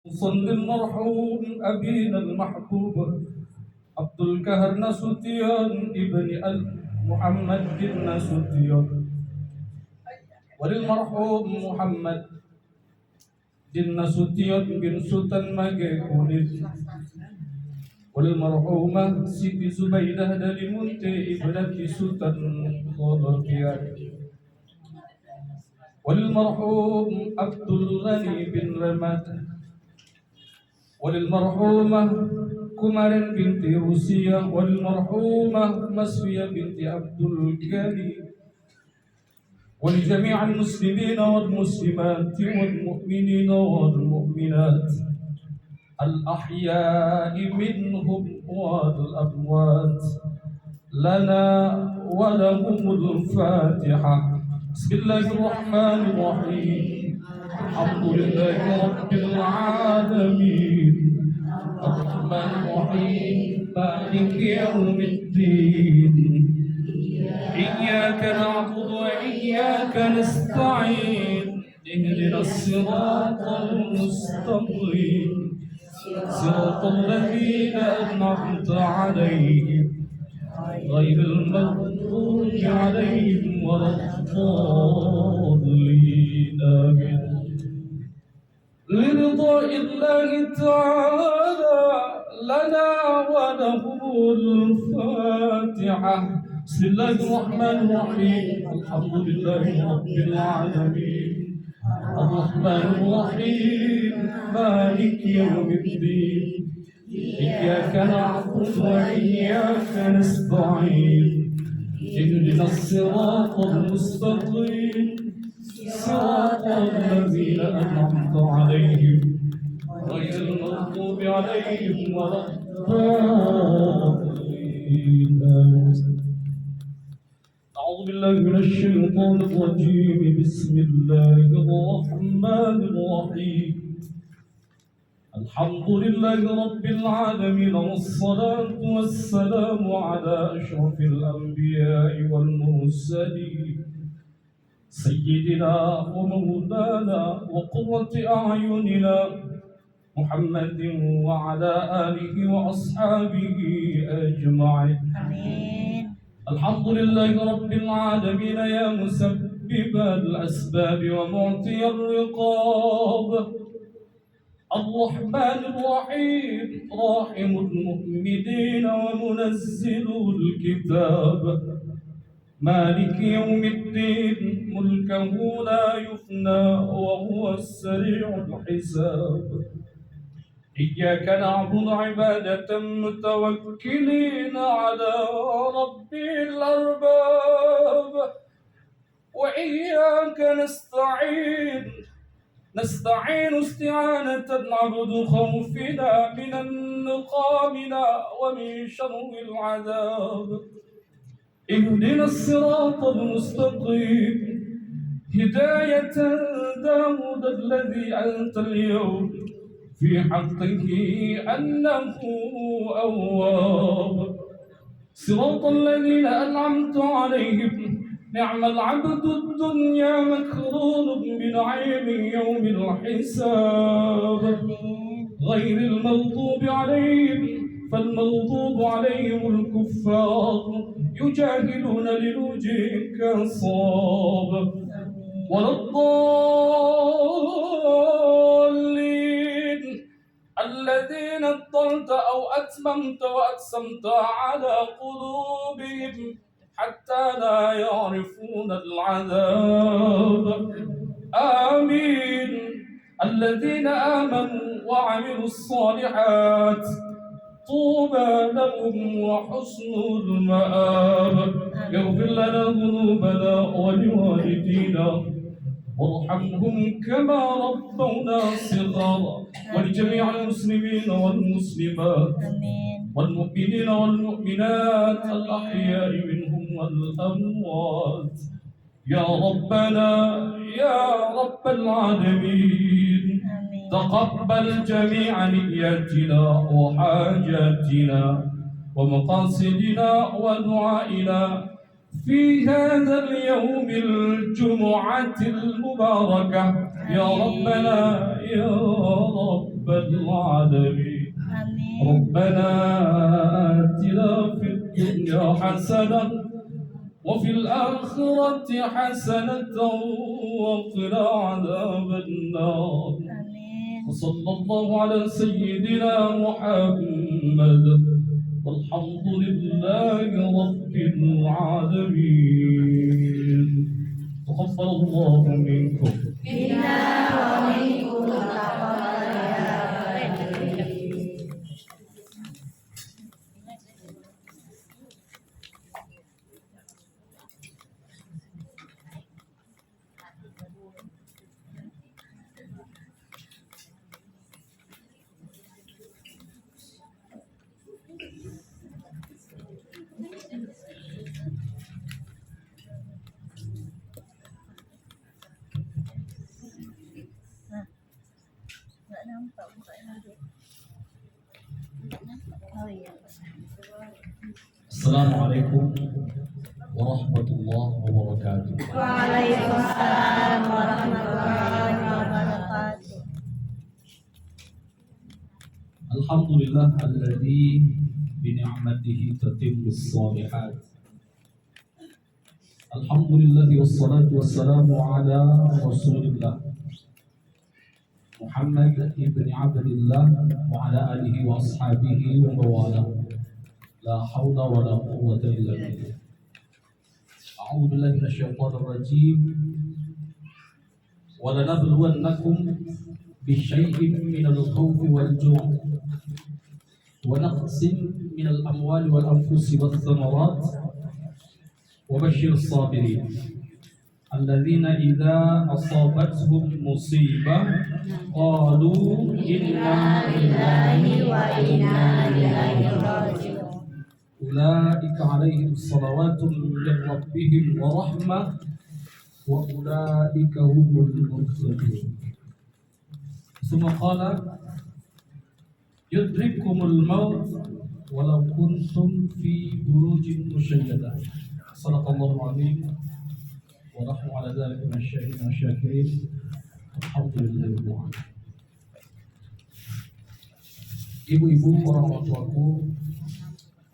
صل المرحوم أبينا المحبوب عبد القهر نسوتيان ابن محمد بن نسوتيان، وللمرحوم محمد بن نسوتيان بن سلطان ماجيكوليد، وللمرحومة سيدي زبيدة دليمونتي ابنة سلطان خضريان، وللمرحوم عبد الغني بن رماد، وللمرحومة كمارن بنت روسيا، والمرحومة مسوية بنت عبد الكريم، ولجميع المسلمين والمسلمات والمؤمنين والمؤمنات الأحياء منهم والأموات، لنا ولهم الفاتحة. بسم الله الرحمن الرحيم. الحمد لله رب العالمين، الرحمن الرحيم، مالك يوم الدين، إياك نعبد وإياك نستعين، اهدنا الصراط المستقيم، صراط الذين أنعمت عليهم غير المغضوب عليهم ولا الضالين، آمين. لرضاء الله تعالى لنا وله الفاتحة. بسم الله الرحمن الرحيم. الحمد لله رب العالمين، الرحمن الرحيم، مالك يوم الدين، إياك نعبد وإياك نستعين، اهدنا الصراط المستقيم، صراط الذين أنعمت عليهم غير المغضوب عليهم ولا الضالين. أعوذ بالله من الشيطان الرجيم. بسم الله الرحمن الرحيم. الحمد لله رب العالمين، والصلاة والسلام على أشرف الأنبياء والمرسلين، سيدنا ومولانا وقرة أعيننا محمد وعلى آله وأصحابه أجمعين، آمين. الحمد لله رب العالمين، يا مسبب الأسباب ومعطي الرقاب، الرحمن الرحيم، راحم المؤمنين ومنزل الكتاب، مالك يوم الدين، ملكه لا يفنى وهو السريع الحساب. إياك نعبد عبادة متوكلين على رب الأرباب، وإياك نستعين استعانة عبد خوفنا من النقامنا ومن شر العذاب. اهدنا الصراط المستقيم، هداية داود الذي أنت اليوم في حقه أنه أواب، صراط الذين أنعمت عليهم، نعم العبد الدنيا مكرون بنعيم يوم الحساب، غير المغضوب عليهم، فالمغضوب عليهم الكفار يجاهدون لوجهك الصاب، ولا الضالين الذين اضلت أو أتممت وأقسمت على قلوبهم حتى لا يعرفون العذاب، آمين. الذين آمنوا وعملوا الصالحات طوبى لهم وحسن المآب، يغفر لنا ذنوبنا ولوالدينا وارحمهم كما ربونا صغارا، ولجميع المسلمين والمسلمات والمؤمنين والمؤمنات الأحياء منهم والأموات، يا ربنا يا رب العالمين. تقبل جميع نياتنا وحاجاتنا ومقاصدنا ودعائنا في هذا اليوم الجمعة المباركة، يا ربنا يا رب العالمين. آمين. ربنا آتنا في الدنيا حسنة وفي الآخرة حسنة وقنا عذاب النار. آمين. وصلى الله على سيدنا محمد والحمد لله رب العالمين. تقبل الله منكم. منا ومنكم تقبل يا كريم. Nggak nampak mukanya dia. Oh iya. Assalamualaikum warahmatullahi wabarakatuh. Waalaikumsalam warahmatullahi wabarakatuh. Alhamdulillah alladzi bi ni'matihi tatimmus shalihat. Alhamdulillah wassalatu wassalamu ala Rasulillah Muhammad ibn Abdillah wa ala alihi wa ashabihi wa mawala. La hawla wa la quwwata illa billah. A'udzu billahi minasyaitonir rajim. Wa lanabluwannakum bisyai'in minal khawfi wal ju' wa naqsin minal amwali wal anfusi wath thamarat wa basyirus sabirin alladzina idza asabatuhum musibah qalu inna lillahi wa inna ilaihi raji'un. Ulaika 'alaihim shalawatun min rabbihim wa rahmah wa ulaika humul muhtadun. Summa qala yudrikumul maut walau kuntum fi burujin musyayyadah. Shadaqallahul azim wa nahnu 'ala dzalika minasyahidin wasyakirin. Alhamdulillahirabbil alamin. Ibu-ibu, orang tuaku,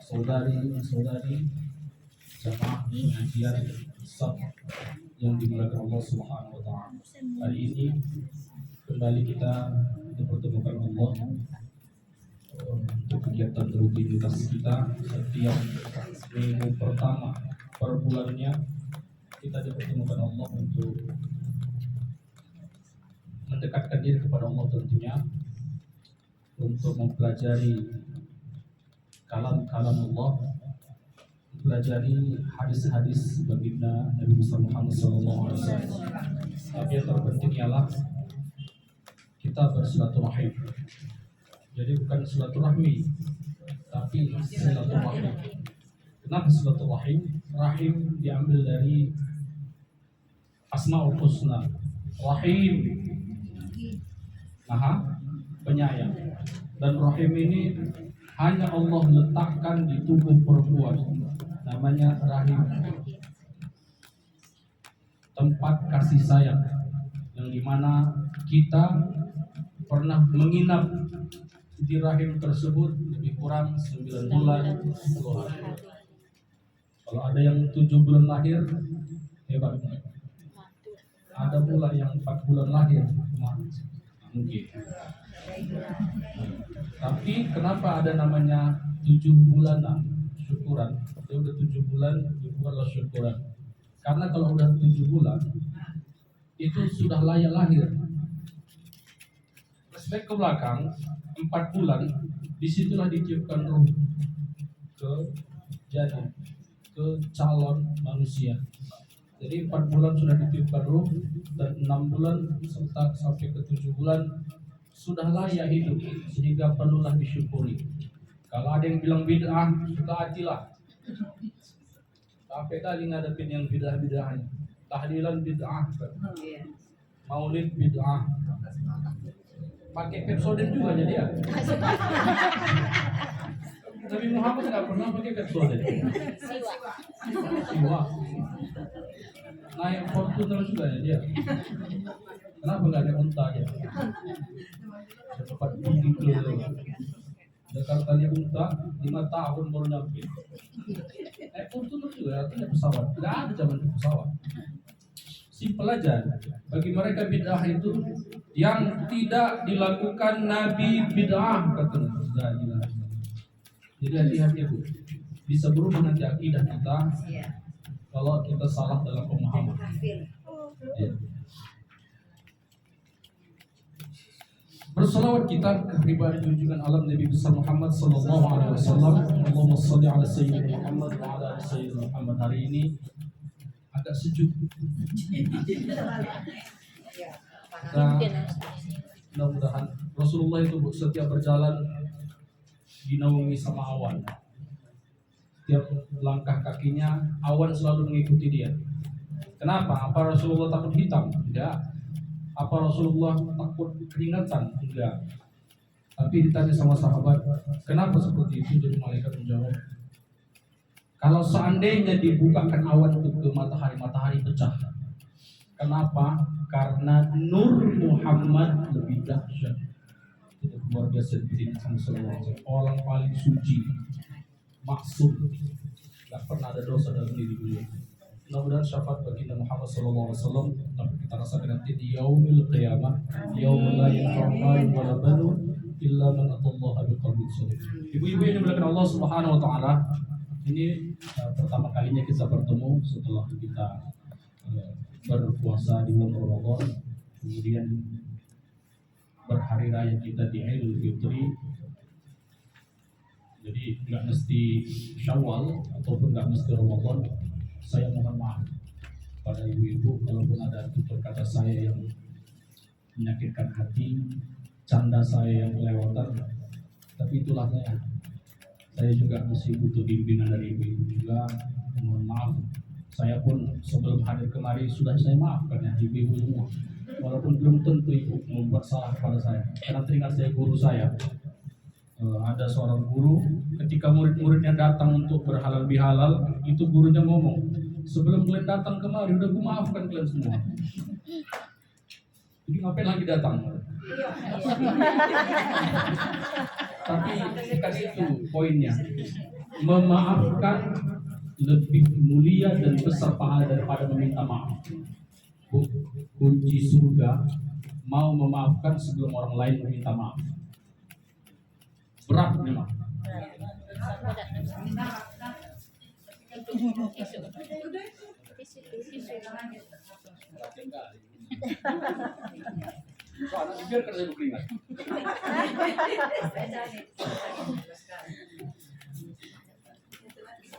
saudari-saudari jamaah pengajian Ustaz yang dimuliakan Allah Subhanahu wa taala. Hari ini kembali kita dipertemukan Allah untuk kegiatan rutinitas kita setiap minggu pertama per bulannya. Kita dipertemukan Allah untuk mendekatkan diri kepada Allah, tentunya untuk mempelajari kalam-kalam Allah, mempelajari hadis-hadis baginda Nabi Muhammad SAW. Tapi yang terpenting ialah kita bersilaturahim. Jadi bukan silaturahmi, tapi silaturahim. Kenapa silaturahim? Rahim diambil dari Asmaul Husna. Rahim, Maha Penyayang. Dan rahim ini hanya Allah letakkan di tubuh perempuan, namanya rahim, tempat kasih sayang, yang dimana kita pernah menginap di rahim tersebut lebih kurang 9 bulan 10 hari. Kalau ada yang 7 bulan lahir, hebat. Ada pula yang 4 bulan lahir, mungkin. Tapi kenapa ada namanya 7 bulanan syukuran? Dia udah 7 bulan, bukanlah syukuran. Karena kalau udah 7 bulan, itu sudah layak lahir. Flashback ke belakang, 4 bulan, disitulah ditiupkan ruh ke janin, ke calon manusia. Jadi 4 bulan sudah ditiupkan ruh, dan 6 bulan serta sampai ke 7 bulan sudah layak hidup, sehingga perlulah disyukuri. Kalau ada yang bilang bid'ah, suka hatilah. Sampai kali ngadepin yang bid'ah-bid'ahnya. Tahlilan bid'ah, maulid bid'ah. Pakai Pepsodent juga jadi ya. Nabi Muhammad nggak pernah pakai Pepsodent. Siwa. Naik Fortuner juga ya dia. Kenapa nggak ada unta ya? Cepat pergi ke Jakarta dia unta 5 tahun baru nyampe. Untung itu ya, artinya pesawat. Nggak ada zaman pesawat. Simpel aja. Bagi mereka bid'ah itu yang tidak dilakukan Nabi bid'ah katanya. Jadi hati-hati Bu. Bisa berubah nanti akidah kita kalau kita salah dalam pemahaman. Ya. Bersalawat kita ke pribadi junjungan alam Nabi besar Muhammad sallallahu alaihi wasallam. Allahumma shalli ala sayyidina Muhammad wa ala ali sayyidina Muhammad. Hari ini agak sejuk. Nah, mudah-mudahan Rasulullah itu setiap berjalan dinaungi sama awan. Tiap langkah kakinya awan selalu mengikuti dia. Kenapa? Apa Rasulullah takut hitam? Enggak. Apa Rasulullah takut keringatan? Enggak. Tapi ditanya sama sahabat, kenapa seperti itu? Jadi malaikat menjawab, kalau seandainya dibukakan awan itu ke matahari pecah. Kenapa? Karena nur Muhammad lebih dahsyat. Itu luar biasa di orang paling suci, maksum, nggak pernah ada dosa dalam diri beliau. Mudah-mudahan syafaat baginda Muhammad SAW dapat kita rasakan nanti di yaumil qiyamah, yaumul la yanfa'u malun wala banun illa man atallaha biqalbin salim. Ibu-ibu yang dimuliakan Allah Subhanahu wa taala, ini pertama kalinya kita bertemu setelah kita berpuasa di bulan Ramadan, kemudian berhari raya kita di Idul Fitri. Jadi nggak mesti Syawal ataupun nggak mesti Ramadan. Saya mohon maaf pada ibu-ibu kalaupun ada tutur kata saya yang menyakitkan hati, canda saya yang kelewatan. Tapi itulah saya. Saya juga masih butuh bimbingan dari ibu-ibu juga. Mohon maaf. Saya pun sebelum hadir kemari sudah saya maafkan ya ibu-ibu semua. Walaupun belum tentu ibu membuat salah kepada saya. Karena teringat saya guru saya. Ada seorang guru ketika murid-muridnya datang untuk berhalal bihalal, itu gurunya ngomong, sebelum kalian datang kemari udah gue maafkan kalian semua. Jadi ngapain lagi datang? Tapi kan itu poinnya, memaafkan lebih mulia dan besar pahala daripada meminta maaf. Kunci surga mau memaafkan sebelum orang lain meminta maaf. Berat memang. Soalnya biarkan saya berkeringat.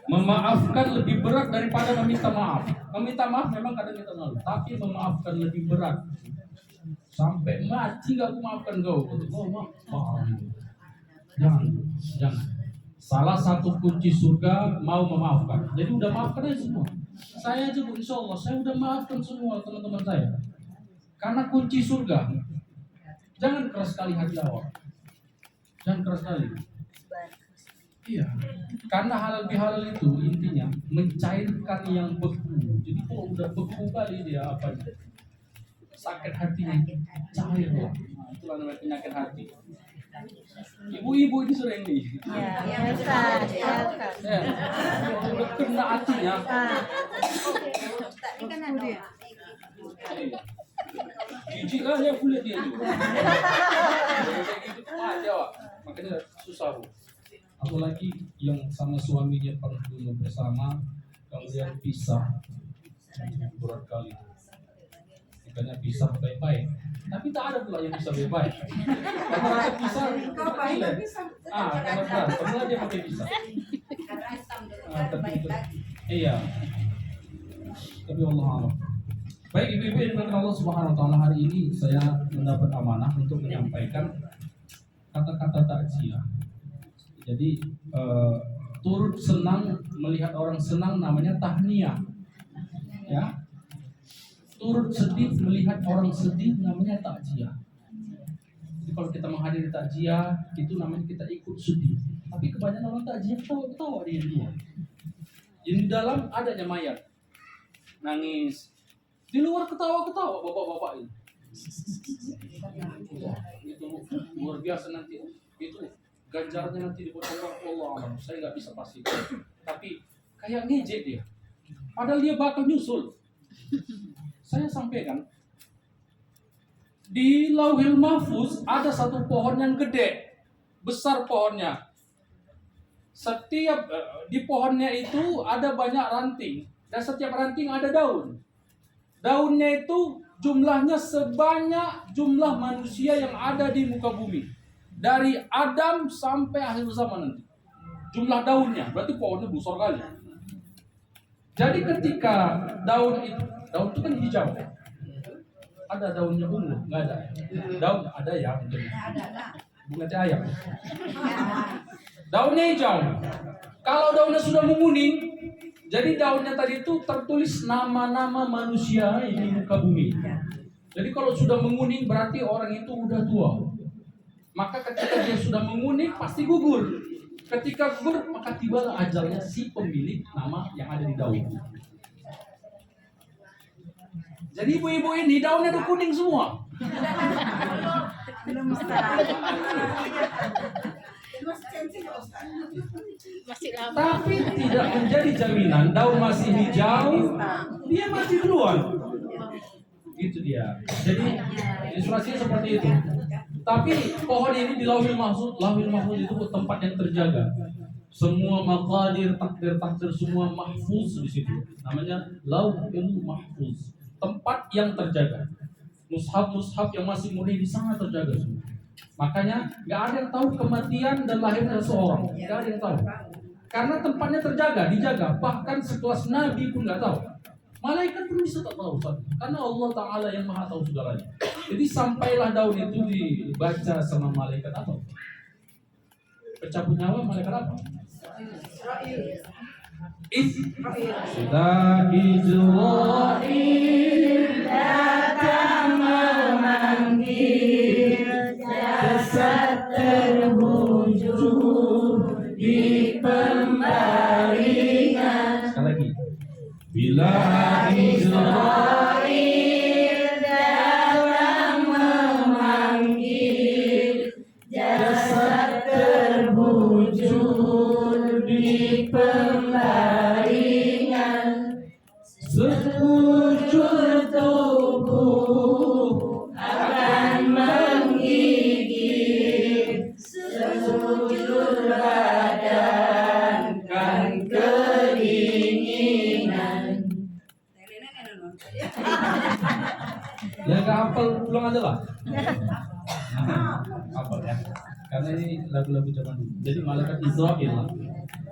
Memaafkan lebih berat daripada meminta maaf. Meminta maaf memang kadang kita malu, tapi memaafkan lebih berat. Sampai mati gak aku maafkan kau. Oh maaf. Jangan. Salah satu kunci surga mau memaafkan. Jadi udah maafkan aja semua. Saya aja Bu, insya Allah saya udah maafkan semua teman-teman saya. Karena kunci surga. Jangan keras sekali hati awak. Jangan keras sekali. Iya. Karena halal bihalal itu intinya mencairkan yang beku. Jadi kalau udah beku kali dia apa? Sakit hatinya cair loh. Nah, itulah namanya penyakit hati. Ibu-ibu ini sering nih. Ya, Ustaz. Ya. Udah kena hatinya. Ini kan ada. Jijik lah ya kulit dia juga. Makanya susah Bu. Apalagi yang sama suaminya pernah dulu bersama, kemudian pisah, berat kali. Makanya pisah baik-baik. Tapi tak ada pula yang bisa baik-baik. Karena ada pisah, karena berat. Pernah dia pakai pisah. Iya. Tapi Allah Allah. Baik ibu-ibu yang dimuliakan Allah Subhanahu wa taala, hari ini saya mendapat amanah untuk menyampaikan kata-kata takziah. Jadi turut senang melihat orang senang namanya tahniah. Ya. Turut sedih melihat orang sedih namanya takziah. Jadi kalau kita menghadiri takziah itu namanya kita ikut sedih. Tapi kebanyakan orang takziah ketawa-ketawa di luar. Di dalam adanya mayat nangis. Di luar ketawa-ketawa bapak-bapak ini. Itu luar biasa nanti. Itu ganjarnya nanti dibuat orang, Allah alam. Saya nggak bisa pastikan. Tapi kayak ngejek dia. Padahal dia bakal nyusul. Saya sampaikan di Lauhil Mahfuz ada satu pohon yang gede, besar pohonnya. Setiap di pohonnya itu ada banyak ranting dan setiap ranting ada daun. Daunnya itu jumlahnya sebanyak jumlah manusia yang ada di muka bumi. Dari Adam sampai akhir zaman nanti. Jumlah daunnya, berarti pohonnya besar kali. Jadi ketika daun itu kan hijau. Ada daunnya ungu, nggak ada. Daun ada ya mungkin. Bunga teh ayam. Daunnya hijau. Kalau daunnya sudah menguning, jadi daunnya tadi itu tertulis nama-nama manusia di muka bumi. Jadi kalau sudah menguning berarti orang itu udah tua. Maka ketika dia sudah menguning pasti gugur. Ketika gugur maka tibalah ajalnya si pemilik nama yang ada di daun. Jadi ibu-ibu ini daunnya udah kuning semua. Belum Ustaz. Masih lama. Tapi tidak menjadi jaminan daun masih hijau, dia mati duluan. Gitu dia. Jadi ilustrasinya seperti itu. Tapi pohon ini di Lauhil Mahfuz itu tempat yang terjaga. Semua maqadir, takdir semua mahfuz di situ. Namanya Lauhil Mahfuz. Tempat yang terjaga. Mushaf yang masih murni di sana terjaga semua. Makanya nggak ada yang tahu kematian dan lahirnya seseorang. Nggak ada yang tahu. Karena tempatnya terjaga, dijaga. Bahkan sekelas Nabi pun nggak tahu. Malaikat pun bisa tak tahu. Karena Allah Ta'ala yang maha tahu segalanya. Jadi sampailah daun itu dibaca sama malaikat apa? Pencabut nyawa malaikat apa? Sudah Israel Datang memanggil, jasad terwujud di pembaringan. Sekali lagi. Bila Israel Datang memanggil, jasad terwujud di pembaringan. sekujur tubuh Akan menggigit sekujur badan kan kedinginan. ya nggak hafal pulang aja lah. Hafal ya. Karena ini lagu-lagu zaman dulu. Jadi malaikat Israel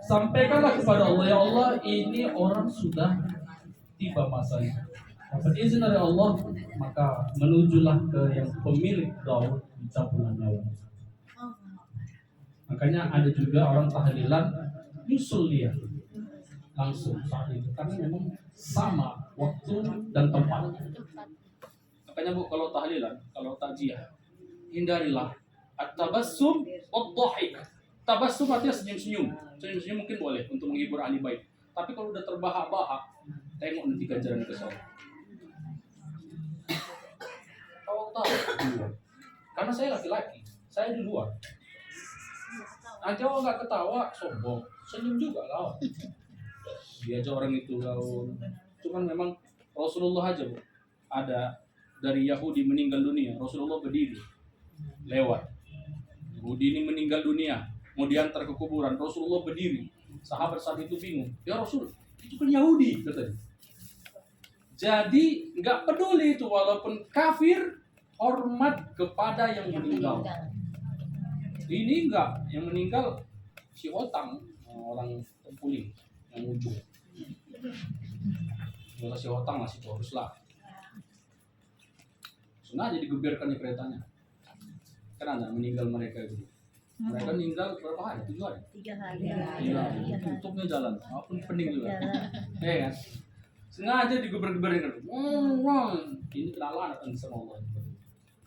sampaikanlah kepada Allah, ya Allah ini orang sudah tiba masanya. Dapat izin dari Allah, maka menujulah ke yang pemilik daun pencabulan nyawa. Makanya ada juga orang tahlilan nyusul dia langsung saat itu karena memang sama waktu dan tempat. Makanya Bu kalau tahlilan, kalau takziah, hindarilah at-tabassum wad-dhahik. Tabassum artinya senyum-senyum. Senyum-senyum mungkin boleh untuk menghibur ahli bait. Tapi kalau udah terbahak-bahak, tengok nanti ganjaran ke sana. Kau tahu? Karena saya laki-laki, saya di luar. Nanti orang nggak ketawa, sombong, senyum juga lah. Diajak orang itu gaul. Cuman memang Rasulullah aja Bu, ada dari Yahudi meninggal dunia, Rasulullah berdiri lewat. Yahudi ini meninggal dunia, mau diantar ke kuburan, Rasulullah berdiri. Sahabat saat itu bingung, ya Rasul, itu kan Yahudi katanya. Jadi nggak peduli itu walaupun kafir, hormat kepada yang meninggal. Ini enggak, yang meninggal si Otang, orang Tempuling yang ujung. Kalau si Otang masih terus lah. Sengaja digeberkan di keretanya. Karena meninggal mereka itu. Mereka meninggal berapa hari? 7 hari? 3 hari. Iya, tutupnya jalan. Walaupun pening juga. Kan? Sengaja digeber-geberin. Ini kenalan akan sama Allah.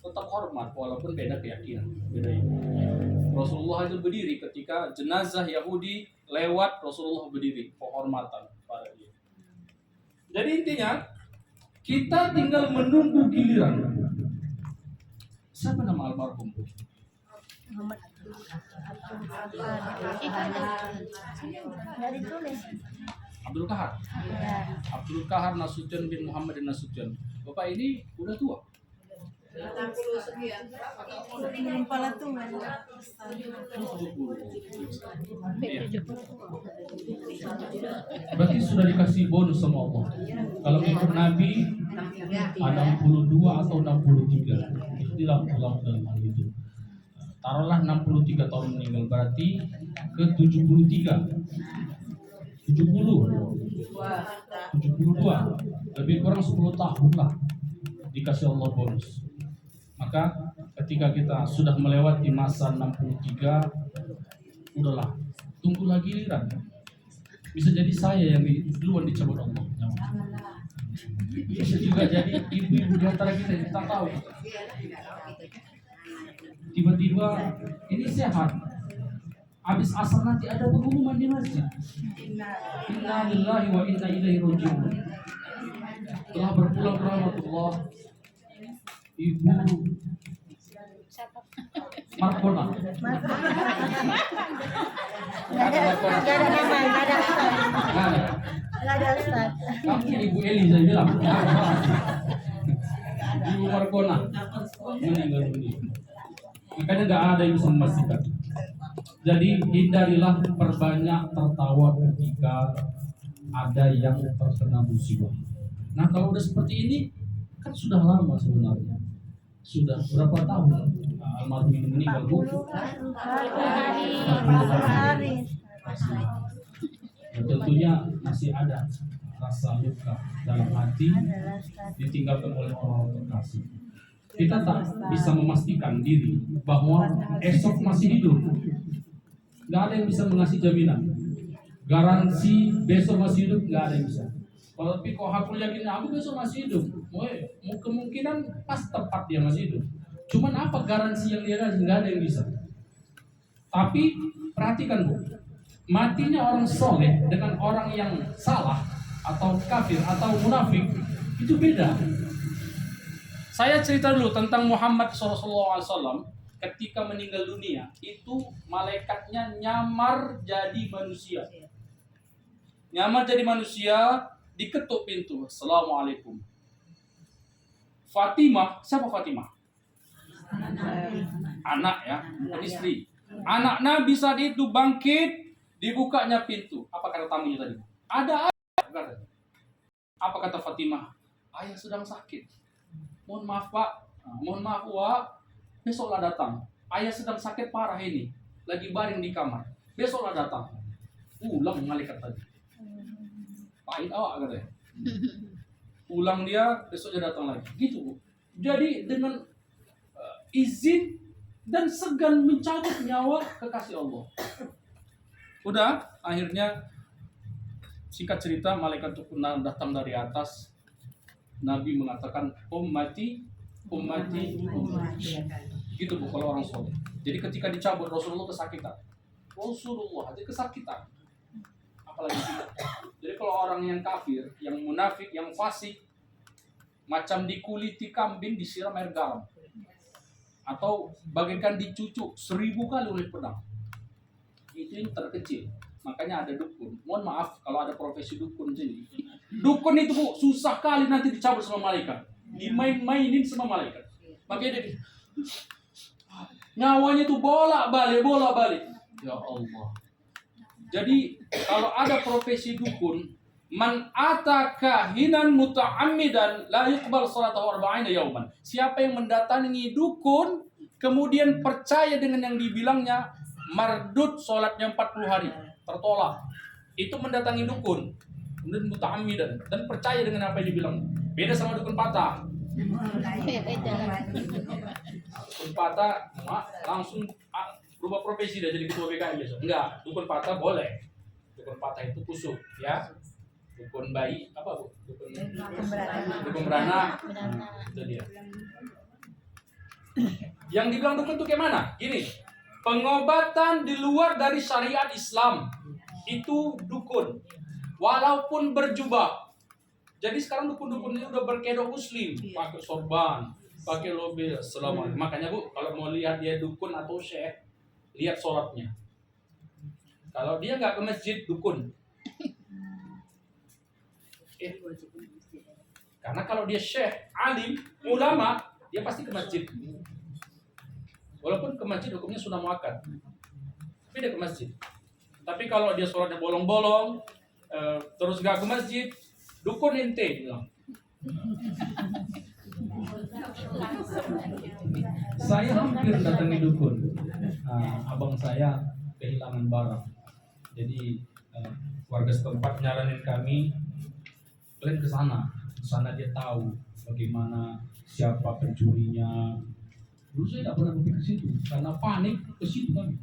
Tetap hormat walaupun beda keyakinan, beda iman. Rasulullah itu berdiri ketika jenazah Yahudi lewat, Rasulullah berdiri penghormatan pada dia. Jadi intinya kita tinggal menunggu giliran. Siapa nama almarhum, Bu? Muhammad nggak ditulis. Abdul Kahar. Ya. Abdul Kahar Nasution bin Muhammad Nasution. Bapak ini udah tua. Kepala tua. Iya. Berarti sudah dikasih bonus sama Allah. Kalau ikut Nabi 62 atau 63. Itu dilakukan dalam hal itu. Taruhlah 63 tahun meninggal, berarti ke 73. 72, lebih kurang 10 tahun lah dikasih Allah bonus. Maka ketika kita sudah melewati masa 63, udahlah, tunggulah giliran. Bisa jadi saya yang duluan dicabut Allah. Bisa juga jadi ibu-ibu di antara kita yang tak tahu. Tiba-tiba ini sehat. Habis asar nanti ada pengumuman di masjid. Inna lillahi wa inna ilaihi raji'un. Telah berpulang ke rahmatullah Ibu Markona. Nggak ada nama, nggak ada ustaz. Nggak ada ustaz. Kamu Ibu Eli saya bilang. Ibu Markona meninggal dunia. Makanya nggak ada yang bisa memastikan. Jadi hindarilah perbanyak tertawa ketika ada yang terkena musibah. Nah kalau udah seperti ini kan sudah lama sebenarnya. Sudah berapa tahun almarhum ini meninggal, Bu? 40 hari. Dan tentunya masih ada rasa luka dalam hati ditinggalkan oleh orang terkasih. Kita tak bisa memastikan diri bahwa esok masih hidup. Nggak ada yang bisa mengasih jaminan. Garansi besok masih hidup nggak ada yang bisa. Tapi kok aku yakin aku besok masih hidup, kemungkinan pas tepat dia masih hidup. Cuman apa garansi yang dia kasih? Nggak ada yang bisa. Tapi perhatikan, Bu, matinya orang soleh dengan orang yang salah atau kafir atau munafik itu beda. Saya cerita dulu tentang Muhammad SAW. Ketika meninggal dunia, itu malaikatnya nyamar jadi manusia. Nyamar jadi manusia, diketuk pintu. Assalamualaikum. Fatimah, siapa Fatimah? Anak ya, bukan istri. Anak Nabi saat itu bangkit, dibukanya pintu. Apa kata tamunya tadi? Ada. Apa kata Fatimah? Ayah sedang sakit. Mohon maaf Pak, mohon maaf Wak. Besoklah datang. Ayah sedang sakit parah ini. Lagi baring di kamar. Besoklah datang. Ulang malaikat tadi. Pahit awak katanya. Ulang dia, besoknya datang lagi. Gitu, Bu. Jadi dengan izin dan segan mencabut nyawa kekasih Allah. Udah, akhirnya singkat cerita malaikat itu datang dari atas. Nabi mengatakan ummati. Gitu, Bu, kalau orang soleh. Jadi ketika dicabut Rasulullah kesakitan. Jadi kesakitan. Apalagi kita. Jadi kalau orang yang kafir, yang munafik, yang fasik, macam dikuliti kambing disiram air garam, atau bagaikan dicucuk 1000 kali oleh pedang. Itu yang terkecil. Makanya ada dukun. Mohon maaf kalau ada profesi dukun sini. Dukun itu, Bu, susah kali nanti dicabut sama malaikat. Dimain-mainin sama malaikat. Makanya dia nyawanya itu bolak-balik. Ya Allah. Jadi kalau ada profesi dukun, man ataka hinan muta'ammidan la yuqbal salatahu 40 yauman. Siapa yang mendatangi dukun kemudian percaya dengan yang dibilangnya, mardud salatnya 40 hari, tertolak. Itu mendatangi dukun. Kemudian muta'ammidan dan percaya dengan apa yang dibilang. Beda sama dukun patah. Dukun patah langsung berubah profesi dah jadi ketua BKM besok. Enggak, dukun patah boleh. Dukun patah itu kusuk, ya. Dukun bayi apa, Bu? Dukun beranak. Itu dia. Yang dibilang dukun itu kayak mana? Gini, pengobatan di luar dari syariat Islam itu dukun, walaupun berjubah. Jadi sekarang dukun-dukun ini udah berkedok muslim, pakai sorban, pakai lobe. Assalamualaikum. Makanya Bu, kalau mau lihat dia dukun atau syekh, lihat sholatnya. Kalau dia nggak ke masjid, dukun. Karena kalau dia syekh, alim, ulama, dia pasti ke masjid. Walaupun ke masjid hukumnya sudah muakkad, tapi dia ke masjid. Tapi kalau dia sholatnya bolong-bolong, terus nggak ke masjid, dukun ente bilang. Saya hampir datangi dukun. Abang saya kehilangan barang. Jadi warga setempat nyaranin kami, kalian ke sana. Ke sana dia tahu bagaimana siapa pencurinya. Dulu saya tidak pernah pergi ke situ karena panik ke situ kami.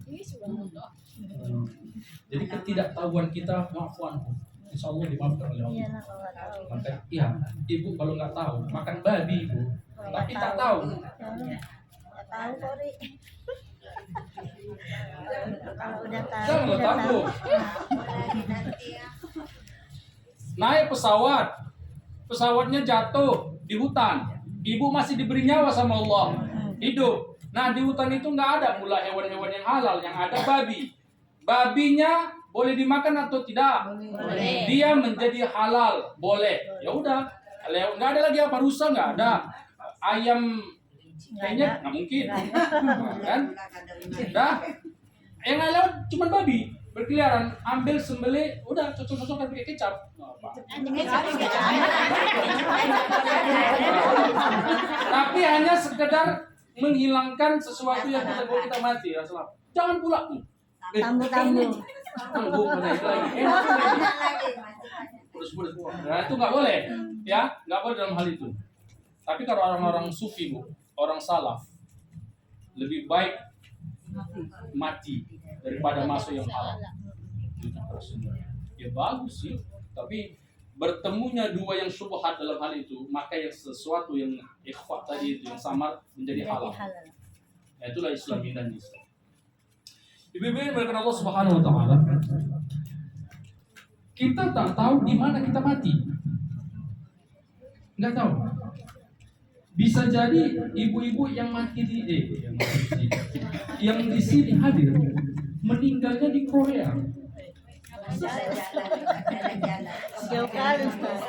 Jadi ketidaktahuan kita, maafkan. Insya Allah dimaafkan oleh Allah. Maka ya, ibu kalau nggak tahu makan babi ibu, tapi tak tahu. Nggak tahu Kori. Kalau udah tahu. Jangan udah tahu. takut. Naik pesawat, pesawatnya jatuh di hutan. Ibu masih diberi nyawa sama Allah, hidup. Nah di hutan itu nggak ada mula hewan-hewan yang halal, yang ada babi. Babinya boleh dimakan atau tidak? Boleh. Dia menjadi halal, boleh. Ya udah, nggak ada lagi apa rusa, nggak ada. Ayam kayaknya nggak mungkin, kan? Dah, yang lewat cuma babi berkeliaran, ambil sembelih, udah cocok-cocokkan pakai kecap. Tapi hanya sekedar menghilangkan sesuatu yang kita bawa kita mati. Rasulullah. Jangan pula. Tamu-tamu. Tangguh mana itu lagi. Putus-putus. Nah itu nggak boleh, ya, nggak boleh dalam hal itu. Tapi kalau orang-orang sufi Bu, orang salaf, lebih baik mati daripada masuk yang haram. Ya bagus sih, tapi bertemunya dua yang syubhat dalam hal itu, maka yang sesuatu yang ikhfa tadi itu yang samar menjadi halal. Nah, itulah Islam dan Islam. Ibu-ibu yang berkenan Allah Subhanahu wa taala, kita tak tahu di mana kita mati. Enggak tahu. Bisa jadi ibu-ibu yang mati yang di sini hadir meninggalnya di Korea. Jauh kali Ustaz.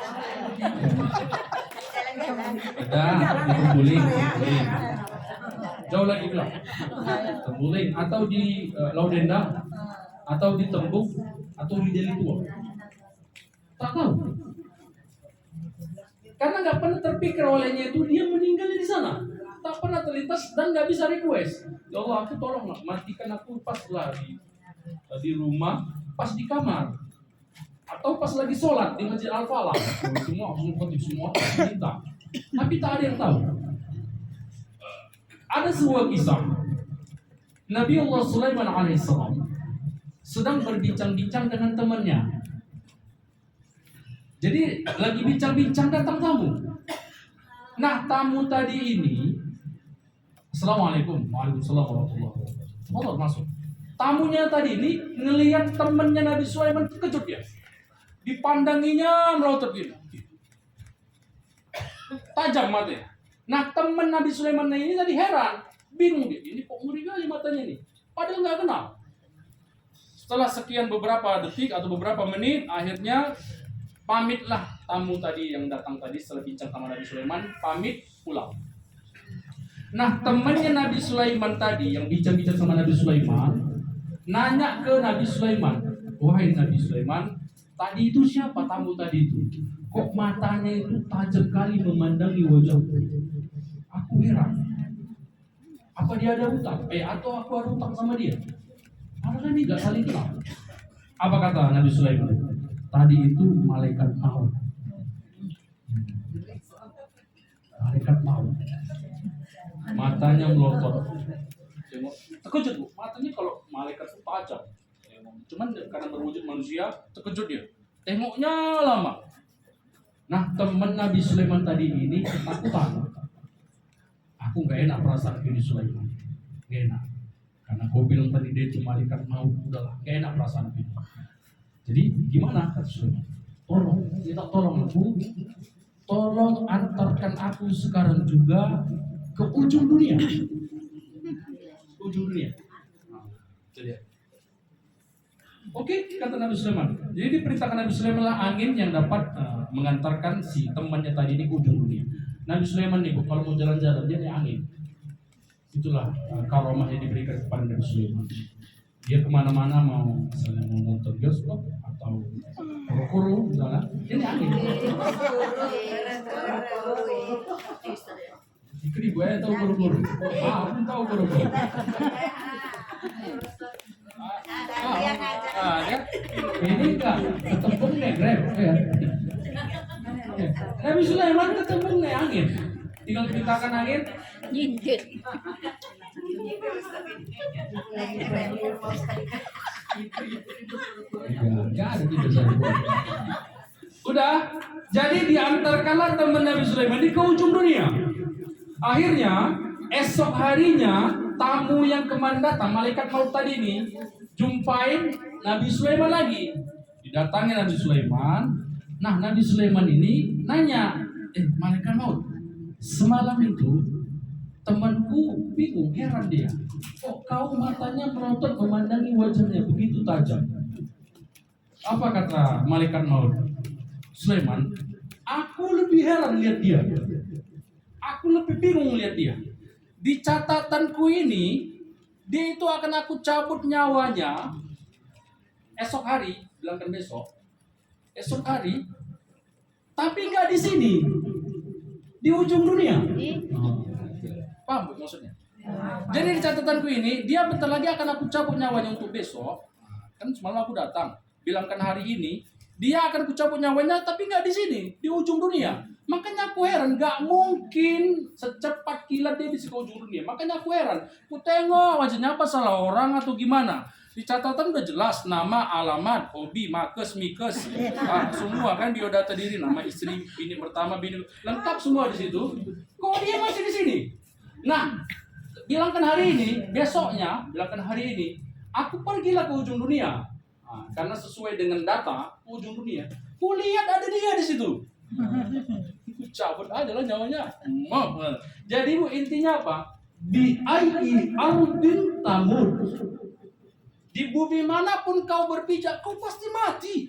Ada di Buling. Jauh lagi bilang. Buling atau di Laudenda atau di Tembuk atau di Deli Tua. Tak tahu. Karena nggak pernah terpikir olehnya itu dia meninggalnya di sana. Tak pernah terlintas dan nggak bisa request. Ya Allah, aku tolong matikan aku pas lagi di rumah, pas di kamar, atau pas lagi sholat di Masjid Al-Falah. Semua semua minta. Tapi tak ada yang tahu. Ada sebuah kisah. Nabi Allah Sulaiman alaihissalam sedang berbincang-bincang dengan temannya. Jadi lagi bincang-bincang datang tamu. Nah tamu tadi ini, Assalamualaikum, waalaikumsalam warahmatullahi wabarakatuh. Allah masuk. Tamunya tadi ini ngelihat temannya Nabi Sulaiman, terkejut dia. Dipandanginya melotot gitu. Tajam matanya. Nah teman Nabi Sulaiman ini tadi heran, bingung dia. Ini kok ngeri kali matanya nih. Padahal nggak kenal. Setelah sekian beberapa detik atau beberapa menit, akhirnya pamitlah tamu tadi yang datang tadi setelah bincang sama Nabi Sulaiman, pamit pulang. Nah temannya Nabi Sulaiman tadi yang bincang-bincang sama Nabi Sulaiman nanya ke Nabi Sulaiman, wahai Nabi Sulaiman, tadi itu siapa tamu tadi itu? Kok matanya itu tajam kali memandangi wajahku? Aku heran. Apa dia ada hutang? Atau aku ada hutang sama dia? Padahal ini gak saling kenal. Apa kata Nabi Sulaiman? Tadi itu malaikat maut. Malaikat maut. Matanya melotot. Terkejut Bu, matanya kalau malaikat itu tajam. Cuman karena berwujud manusia, terkejut dia. Tengoknya lama. Nah teman Nabi Sulaiman tadi ini ketakutan. Aku gak enak perasaan ini Sulaiman. Gak enak. Karena kau bilang tadi dia itu malaikat maut, udahlah, gak enak perasaan ini. Jadi gimana kata Sulaiman? Tolong, kita tolong aku. Tolong antarkan aku sekarang juga ke ujung dunia. Ujung dunia. Nah, itu dia. Oke, kata Nabi Sulaiman. Jadi diperintahkan Nabi Sulaiman lah angin yang dapat mengantarkan si temannya tadi ini ke ujung dunia. Nabi Sulaiman nih, Bu, kalau mau jalan-jalan dia naik angin. Itulah karomah yang diberikan kepada Nabi Sulaiman. Dia kemana-mana mau misalnya mau nonton bioskop atau kuru misalnya, dia naik angin. Ikri gue tahu kuru-kuru. Aku tahu kuru-kuru. Dia ini enggak ketemu nih grab ya. Nabi Sulaiman ketemu nih angin. Tinggal ceritakan angin. Nyindir. Enggak ada tidak jadi. Udah, jadi diantarkanlah teman Nabi Sulaiman di ke ujung dunia. Akhirnya esok harinya tamu yang kemarin datang, malaikat maut tadi ini, jumpain Nabi Sulaiman lagi. Didatangi Nabi Sulaiman. Nah, Nabi Sulaiman ini nanya, malaikat maut, semalam itu temanku bingung, heran dia. Kok kau matanya melotot memandangi wajahnya begitu tajam? Apa kata malaikat maut? Sulaiman, aku lebih heran lihat dia. Aku lebih bingung lihat dia. Di catatanku ini, dia itu akan aku cabut nyawanya esok hari, bilangkan besok, esok hari, tapi nggak di sini, di ujung dunia. Paham Bu maksudnya? Jadi di catatanku ini, dia bentar lagi akan aku cabut nyawanya untuk besok. Kan semalam aku datang, bilangkan hari ini, dia akan aku cabut nyawanya, tapi nggak di sini, di ujung dunia. Makanya aku heran, gak mungkin secepat kilat dia bisa ke ujung dunia. Makanya aku heran, aku tengok wajahnya apa, salah orang atau gimana. Di catatan udah jelas nama, alamat, hobi, makes, mikes, semua kan biodata diri, nama istri, bini pertama, bini lengkap semua di situ. Kok dia masih di sini? Nah, bilangkan hari ini, besoknya, bilangkan hari ini, aku pergilah ke ujung dunia. Nah, karena sesuai dengan data ujung dunia, ku lihat ada dia di situ. Cabut aja lah nyawanya. Jadi Bu, intinya apa? Bi ayyi ardin tamut. Di bumi manapun kau berpijak, kau pasti mati.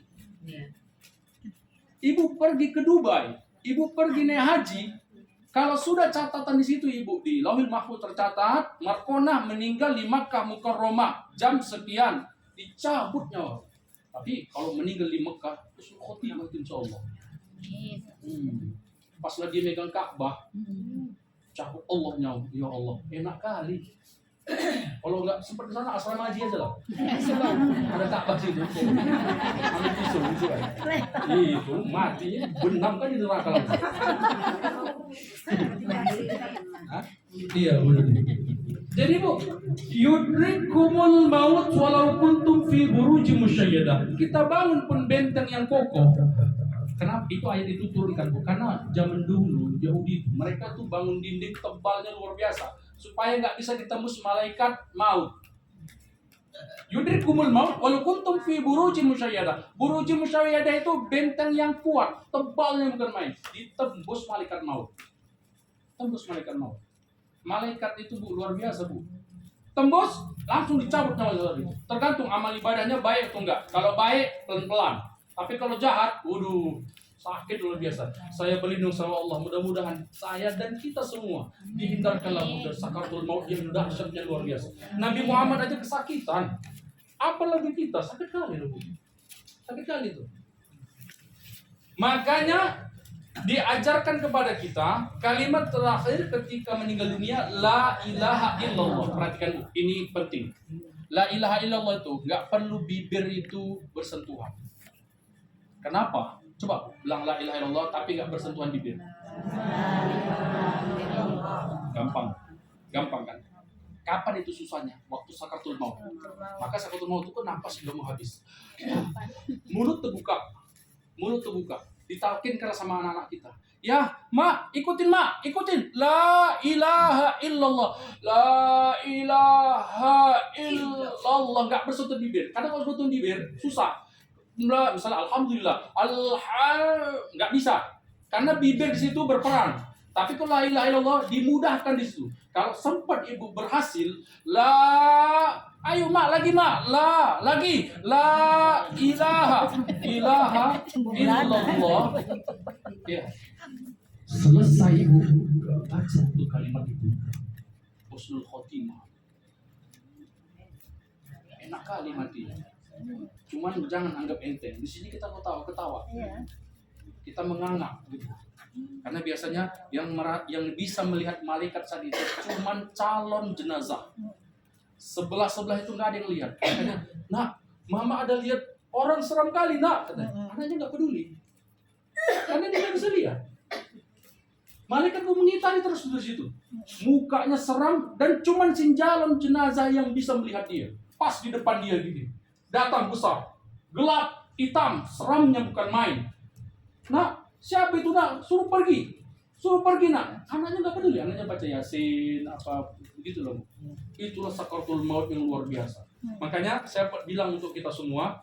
Ibu pergi ke Dubai, ibu pergi naik haji. Kalau sudah catatan di situ Ibu, di Lauhul Mahfuz tercatat Markonah meninggal di Makkah Mukarramah jam sekian, dicabut nyawa. Tapi kalau meninggal di Mekah, husnul khotimah insyaallah. Pas lagi megang Ka'bah, cabut Allah nyawa, ya Allah, enak kali. Kalau nggak sempat ke sana asrama haji aja lah. Ada Ka'bah situ. Ambil pisau gitu kan. Itu mati, benam kan di neraka langsung. Iya benar. Jadi Bu, yudrikumul maut walau kuntum fi burujin musyayyadah. Kita bangun pun benteng yang kokoh. Kenapa itu ayat itu turunkan Bu? Karena zaman dulu Yahudi mereka tuh bangun dinding tebalnya luar biasa supaya nggak bisa ditembus malaikat maut. Yudrikumul maut walau kuntum fi burujin musyayyadah. Burujin musyayyadah itu benteng yang kuat, tebalnya bukan main. Ditembus malaikat maut. Tembus malaikat maut. Malaikat itu Bu luar biasa Bu. Tembus langsung dicabut nyawa itu. Tergantung amal ibadahnya baik atau enggak. Kalau baik pelan-pelan. Tapi kalau jahat, waduh, sakit luar biasa. Saya berlindung sama Allah. Mudah-mudahan saya dan kita semua dihindarkanlah dari sakaratul maut yang dahsyatnya luar biasa. Nabi Muhammad aja kesakitan. Apalagi kita sakit kali loh. Sakit kali itu. Makanya diajarkan kepada kita kalimat terakhir ketika meninggal dunia, la ilaha illallah. Perhatikan Bu, ini penting. La ilaha illallah itu nggak perlu bibir itu bersentuhan. Kenapa? Coba bilang la ilaha illallah tapi nggak bersentuhan bibir. Gampang, gampang kan? Kapan itu susahnya? Waktu sakaratul maut. Maka sakaratul maut itu kan nafas sudah mau habis. Mulut terbuka, mulut terbuka. Ditalkinkan sama anak-anak kita. Ya, mak, ikutin mak, ikutin. La ilaha illallah, la ilaha illallah. Nggak bersentuhan bibir. Karena kalau bersentuhan bibir susah. Misalnya alhamdulillah, nggak bisa. Karena bibir di situ berperan. Tapi kalau la ilaha illallah dimudahkan di situ. Kalau sempat ibu berhasil, ayo mak, lagi mak, lagi, la ilaha illallah. Ya. Selesai ibu baca untuk kalimat itu, husnul khotimah. Enak kali mati. Cuman jangan anggap enteng. Di sini kita ketawa. Kita menganga gitu. Karena biasanya yang bisa melihat malaikat saat itu cuman calon jenazah. Sebelah itu nggak ada yang lihat. Katanya, nak, mama ada lihat orang seram kali, nak. Katanya, anaknya nggak peduli. Karena dia nggak bisa lihat. Malaikat mengitari terus dari situ. Mukanya seram dan cuman calon jenazah yang bisa melihat dia. Pas di depan dia gini. Datang besar, gelap, hitam, seramnya bukan main. Nak, siapa itu, nak? Suruh pergi nak. Anaknya nggak peduli, anaknya baca Yasin apa begitu loh. Itulah sakaratul maut yang luar biasa. Makanya saya bilang untuk kita semua,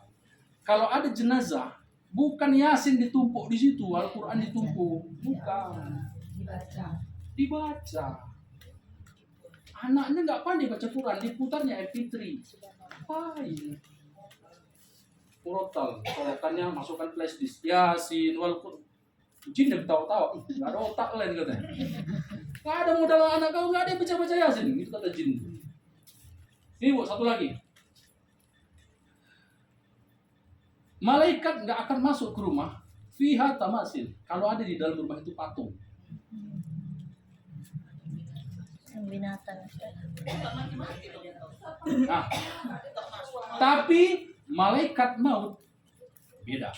kalau ada jenazah, bukan Yasin ditumpuk di situ, Al-Quran ditumpuk, bukan. Dibaca. Anaknya nggak pandai baca Quran, diputarnya MP3. File. Korotannya masukkan flash disk. Yasin, walaupun jin dia tahu-tahu, nggak ada otak lain katanya. Nggak ada modal anak kau, nggak ada yang baca Yasin, itu kata jin. Ini bu, satu lagi. Malaikat nggak akan masuk ke rumah. Fiha tamasil. Kalau ada di dalam rumah itu patung. Binatang. Nah, tapi malaikat maut beda.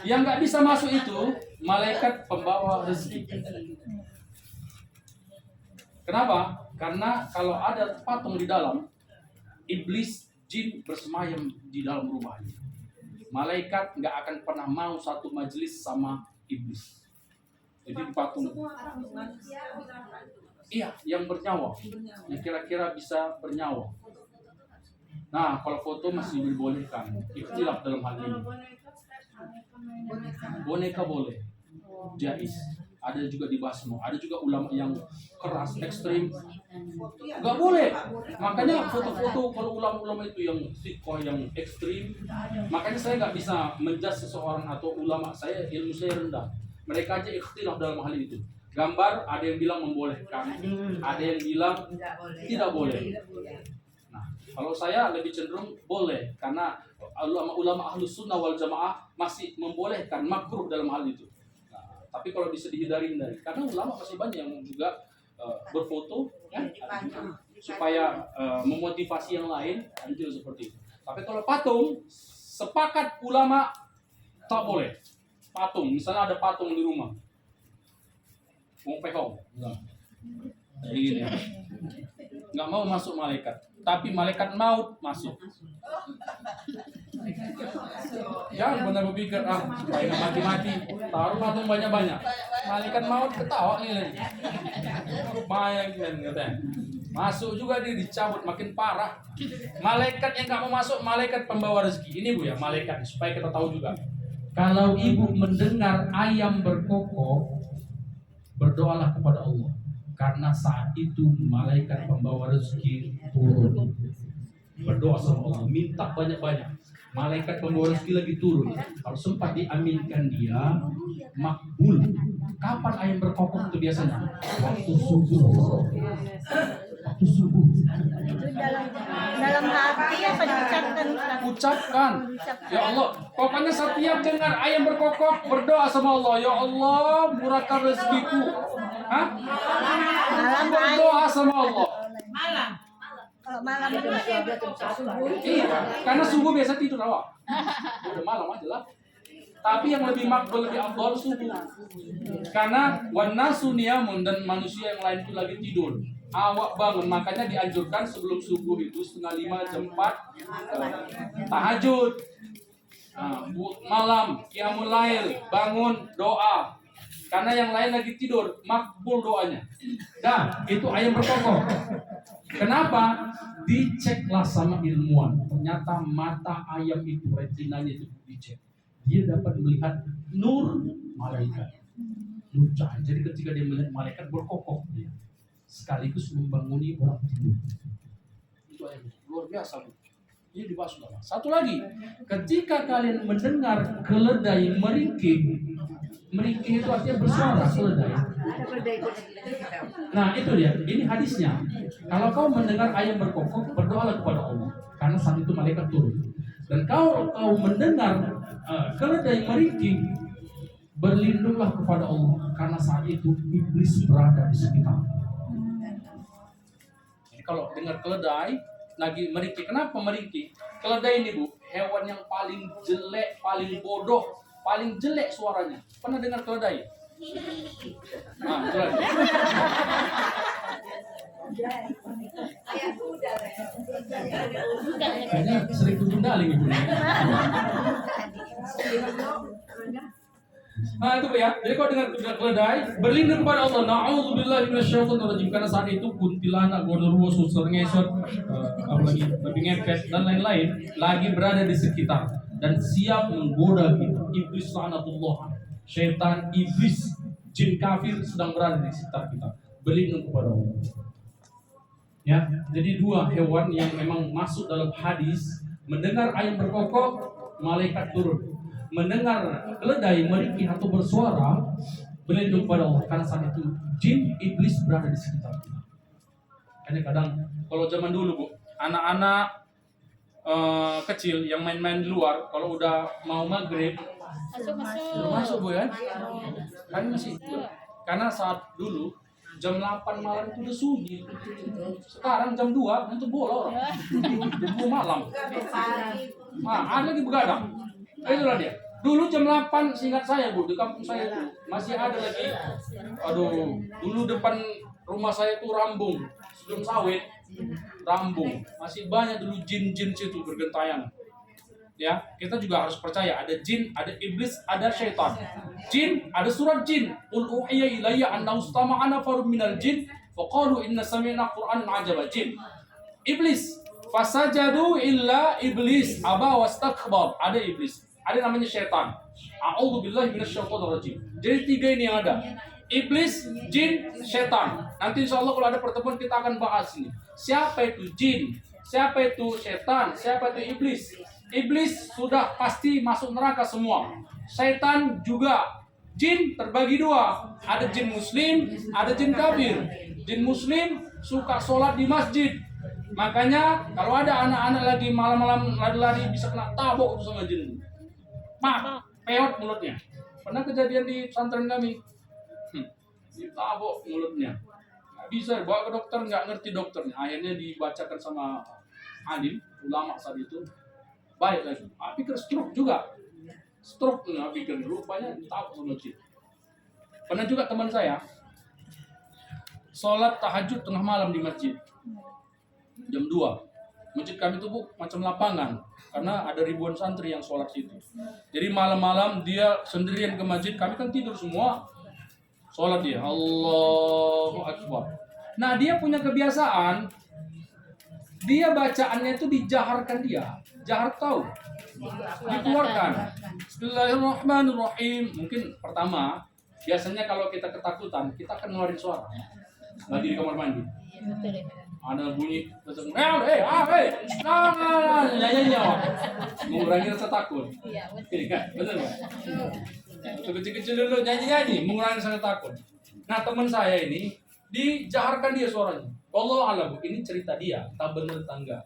Yang nggak bisa masuk itu malaikat pembawa rezeki. Kenapa? Karena kalau ada patung di dalam, iblis, jin bersemayam di dalam rumahnya. Malaikat nggak akan pernah mau satu majelis sama iblis. Jadi patung. Iya, yang bernyawa, yang kira-kira bisa bernyawa. Nah, kalau foto masih dibolehkan, ikhtilaf dalam hal ini. Boneka boleh, jais. Ada juga dibahas semua. Ada juga ulama yang keras, ekstrim. Nggak boleh. Makanya foto-foto kalau ulama-ulama itu yang sikoh, yang ekstrim. Makanya saya nggak bisa menjudge seseorang atau ulama. Ilmu saya rendah. Mereka aja ikhtilaf dalam hal itu. Gambar ada yang bilang membolehkan, ada yang bilang tidak boleh. Nah, kalau saya lebih cenderung boleh karena ulama Ahlus Sunnah wal Jamaah masih membolehkan, makruh dalam hal itu. Nah, tapi kalau bisa dihindari, karena ulama masih banyak yang juga berfoto ya, supaya memotivasi yang lain, ada juga seperti itu. Tapi kalau patung, sepakat ulama tak boleh. Patung, misalnya ada patung di rumah. Wong pehong, jadi gini, nggak mau masuk malaikat, tapi malaikat maut masuk. Jangan benar berpikir supaya nggak mati-mati, taruh patung banyak-banyak. Malaikat maut ketawa nih, banyak katanya. Masuk juga dia dicabut makin parah. Malaikat yang nggak mau masuk, malaikat pembawa rezeki. Ini bu ya malaikat supaya kita tahu juga. Kalau ibu mendengar ayam berkokok, berdoalah kepada Allah. Karena saat itu malaikat pembawa rezeki turun. Berdoa sama Allah, minta banyak-banyak. Malaikat pembawa rezeki lagi turun. Kalau sempat diaminkan dia, makbul. Kapan ayam berkokok itu biasanya? Waktu subuh. Waktu subuh. Itu dalam hati apa diucapkan? Ucapkan, ya Allah, pokoknya setiap dengar ayam berkokok berdoa sama Allah, ya Allah murahkan rezekiku. Hah? Malam Berdoa sama Allah. Kalau malam itu Iya, karena subuh biasa tidur awak. Udah malam aja lah. Tapi yang lebih makbul, lebih afdal subuh. Karena wanasu niyamun, dan manusia yang lain itu lagi tidur. Awak bangun, makanya dianjurkan sebelum subuh itu 4:30 jam 4 tahajud. Nah, malam qiyamul lail, bangun doa. Karena yang lain lagi tidur, makbul doanya. Dan itu ayam berkokok. Kenapa? Diceklah sama ilmuwan. Ternyata mata ayam itu, retinanya itu dicek. Dia dapat melihat nur malaikat. Nurjah. Jadi ketika dia melihat malaikat berkokok dia sekaligus membanguni orang tidur. Itu ayat luar biasa. Ini dibahas ulama. Satu lagi, ketika kalian mendengar keledai meringkih itu artinya bersuara keledai. Nah itu dia, ini hadisnya. Kalau kau mendengar ayam berkokok, berdoalah kepada Allah, karena saat itu malaikat turun. Dan kalau kau mendengar keledai meringkih, berlindunglah kepada Allah, karena saat itu iblis berada di sekitar. Jadi kalau dengar keledai lagi meringkih, kenapa meringkih? Keledai ini Bu, hewan yang paling jelek, paling bodoh, paling jelek suaranya. Pernah dengar keledai? Nah, keledai. Kayaknya sering kegundaling Ibu. Nah itu ya, jadi kalau dengar keledai, berlindung kepada Allah. Na'udzubillahi minasyaitonirrajim. Karena saat itu kuntilanak, gondoruo, susur ngesot, apalagi babi ngepet dan lain-lain lagi berada di sekitar dan siap menggoda kita. Iblis laknatullah, syaitan, iblis, jin kafir sedang berada di sekitar kita. Berlindung kepada Allah. Ya, jadi dua hewan yang memang masuk dalam hadis. Mendengar ayam berkokok, malaikat turun. Mendengar keledai meringkih atau bersuara, berlindung pada Allah, karena saat itu jin iblis berada di sekitar kita. Kadang kalau zaman dulu Bu, anak-anak kecil yang main-main di luar, kalau udah mau maghrib masuk Bu ya, kan masih. Karena saat dulu jam 8 malam itu udah sunyi. Sekarang jam 2 itu bola orang. Jam 2 malam. Nah, ada lagi begadang. Itulah dia. Dulu jam 8 seingat saya Bu, di kampung saya itu masih ada lagi. Aduh, dulu depan rumah saya itu rambung, sebelum sawit, rambung. Masih banyak dulu jin-jin situ bergentayangan. Ya, kita juga harus percaya ada jin, ada iblis, ada syaitan. Jin, ada surat jin. Qul uhiya ilayya annahu istama'a nafarun minal jin faqalu inna sami'na qur'anan 'ajaba. Jin. Iblis, fasajadu illa iblis aba wastakbar. Ada iblis. Ada namanya syaitan. A'udzubillahi minasyaitonirrajim. Jadi tiga ini yang ada. Iblis, jin, syaitan. Nanti insya Allah kalau ada pertemuan kita akan bahas ini. Siapa itu jin? Siapa itu syaitan? Siapa itu iblis? Iblis sudah pasti masuk neraka semua. Syaitan juga. Jin terbagi dua. Ada jin muslim, ada jin kafir. Jin muslim suka sholat di masjid. Makanya kalau ada anak-anak lagi malam-malam lari-lari bisa kena tabok itu sama jin. Peot mulutnya. Pernah kejadian di pesantren kami. Ditabok mulutnya. Nggak bisa bawa ke dokter, nggak ngerti dokternya. Akhirnya dibacakan sama alim, ulama saat itu. Baik lagi. Pikir stroke juga. Stroke nggak pikir, rupanya ditabok sama jin. Pernah juga teman saya sholat tahajud tengah malam di masjid. Jam 2. Masjid kami itu Bu, macam lapangan, karena ada ribuan santri yang sholat situ. Jadi malam-malam dia sendirian ke masjid, kami kan tidur semua, sholat dia, Allahu Akbar. Nah dia punya kebiasaan, dia bacaannya itu dijaharkan dia, jahar tahu, dikeluarkan. Bismillahirrahmanirrahim. Mungkin pertama, biasanya kalau kita ketakutan, kita akan ngeluarin suara, lagi di kamar mandi. Ada bunyi, nyanyi mengurangi rasa takut. Ini kan, betul nggak? Waktu kecil-kecil dulu nyanyi, mengurangi rasa takut. Nah teman saya ini dijaharkan dia suaranya. Wallahu a'lam, ini cerita dia, tak benar tangga.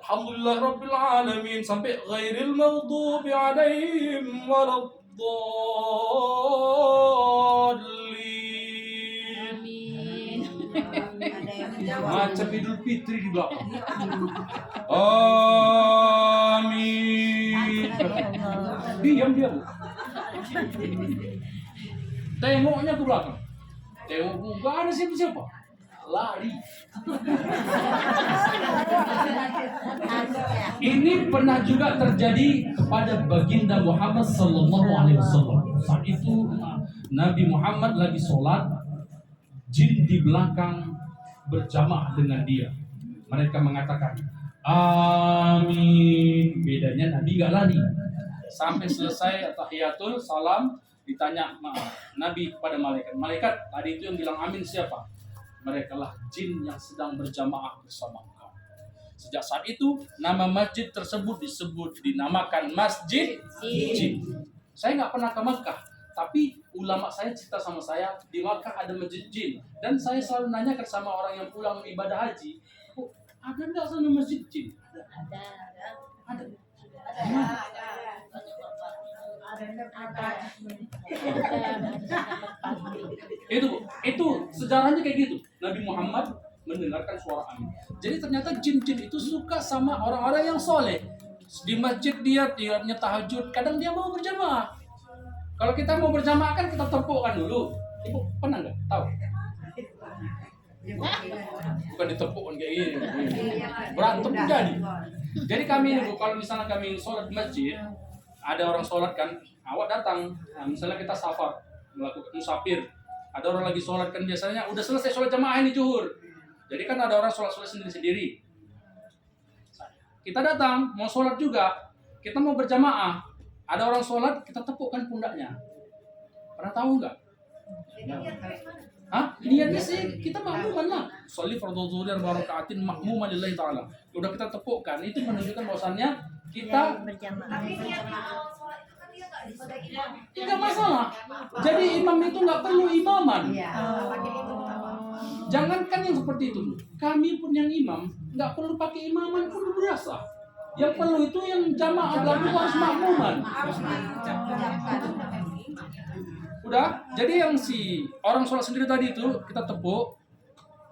Alhamdulillah Rabbil Alamin sampai ghairil maghdubi alaihim waladdallin. Macam Idul Fitri di belakang. Amin. Diam dia Bu. Tengoknya ke belakang. Tengok gak ada siapa-siapa. Lari. Ini pernah juga terjadi kepada baginda Muhammad sallallahu alaihi wasallam. Saat itu Nabi Muhammad lagi sholat, jin di belakang berjamaah dengan dia. Mereka mengatakan amin. Bedanya Nabi gak lari. Sampai selesai tahiyatul salam, Ditanya Nabi kepada malaikat, malaikat tadi itu yang bilang amin siapa? Mereka lah jin yang sedang berjamaah bersama engkau. Sejak saat itu nama masjid tersebut dinamakan Masjid Jin. Saya nggak pernah ke Makkah, tapi ulama saya cerita sama saya di Makkah ada masjid jin, dan saya selalu nanyakan sama orang yang pulang ibadah haji, oh, ada nggak sana masjid jin? Ada. Itu sejarahnya kayak gitu. Nabi Muhammad mendengarkan suara amin. Jadi ternyata jin-jin itu suka sama orang-orang yang soleh. Di masjid dia tiapnya tahajud, kadang dia mau berjamaah. Kalau kita mau berjamaah kan kita tepukkan dulu. Ibu pernah nggak tahu? Bukan ditepukkan kayak gini. Berantem jadi. Jadi kami ini Bu, kalau misalnya kami sholat di masjid, ada orang sholat kan, awak datang. Nah, misalnya kita safar, melakukan musafir. Ada orang lagi sholat kan biasanya udah selesai sholat jamaah ini zuhur. Jadi kan ada orang sholat sendiri-sendiri. Kita datang mau sholat juga, kita mau berjamaah. Ada orang sholat, kita tepukkan pundaknya. Pernah tahu nggak? Hah? Niatnya sih kita makmuman lah. Sholli fardhu dzuhri arba'ah raka'atin makmuman lillahi ta'ala. Udah kita tepukkan, itu menunjukkan bahwasannya kita berjamaah. Tapi niatnya mau sholat itu kan dia nggak disebagai imam. nggak masalah. Jadi imam itu nggak perlu imaman. Pakai itu utama. Jangankan yang seperti itu. Kami pun yang imam nggak perlu pakai imaman pun berasa. Yang perlu itu yang jamaah lalu harus makmuman. Harus diucapkan. Udah, jadi yang si orang sholat sendiri tadi itu kita tepuk,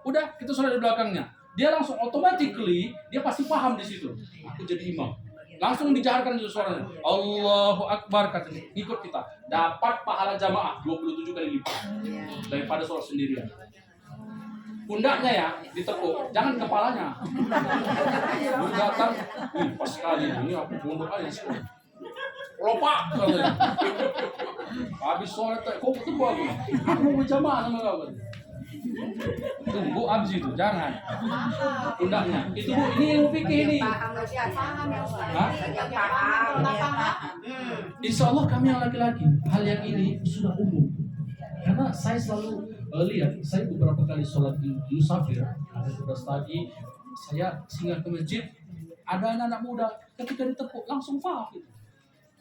udah kita sholat di belakangnya. Dia langsung automatically dia pasti paham di situ. Aku jadi imam. Langsung dijaharkan itu suaranya. Allahu Akbar katanya. Ikut kita. Dapat pahala jamaah 27 kali lipat daripada sholat sendirian. Pundaknya ya ditepuk, jangan kepalanya. Lu datang, pas sekali ini aku punduk aja sekolah. Lopak katanya. Habis sholat, kok ketemu aku? Aku mau berjamaah sama kau. Tunggu abis itu, jangan. Pundaknya. Itu Bu, ini ilmu fikih ini. Paham aja. Hah? Yang paham. Insya Allah kami yang laki-laki, hal yang ini sudah umum. Karena saya selalu lihat, saya beberapa kali sholat di musafir, ada tugas tadi, saya singgah ke masjid, ada anak-anak muda, ketika ditepuk langsung paham gitu.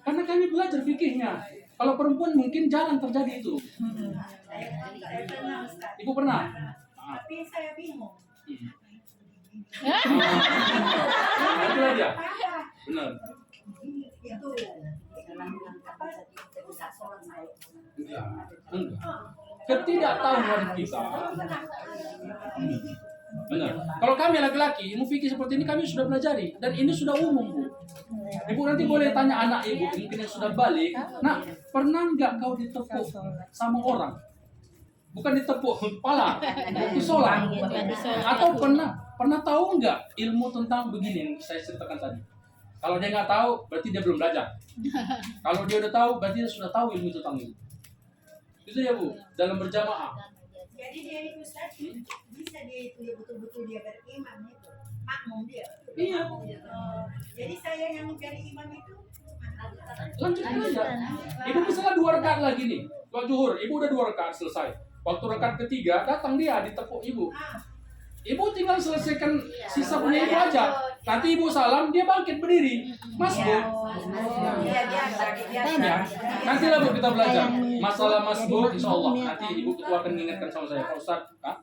Karena kami belajar fikihnya. Kalau perempuan mungkin jarang terjadi itu. Saya pernah Ustaz. Ibu pernah? Tapi saya bingung. Nah, itu aja. Benar. Itu apa? Ustaz sholat saya. Enggak. Ketidaktahuan kita. Benar. Kalau kami laki-laki, ilmu fikih seperti ini kami sudah pelajari dan ini sudah umum, Bu. Ibu nanti boleh tanya anak ibu mungkin yang sudah balik, nah pernah nggak kau ditepuk sama orang? Bukan ditepuk kepala, itu sholat. Atau pernah tahu nggak ilmu tentang begini yang saya ceritakan tadi? Kalau dia nggak tahu, berarti dia belum belajar. Kalau dia udah tahu, berarti dia sudah tahu ilmu tentang itu. Itu ya Bu, dalam berjamaah. Jadi dia ini Ustaz, bisa dia itu ya betul-betul dia berimam itu, makmum dia. Iya. Jadi saya yang jadi imam itu Lanjutkan aja. Ibu misalnya 2 rakaat lagi nih, waktu zuhur, ibu udah 2 rakaat selesai. Waktu rakaat ketiga datang dia ditepuk ibu. Ibu tinggal selesaikan sisa punya ibu aja. Nanti ibu salam, dia bangkit berdiri. Mas Bu. dia Ya. Nanti lah Bu kita belajar masalah Mas Bu, insya Allah. Nanti ibu ketua akan mengingatkan sama saya, Pak Ustaz. Hah?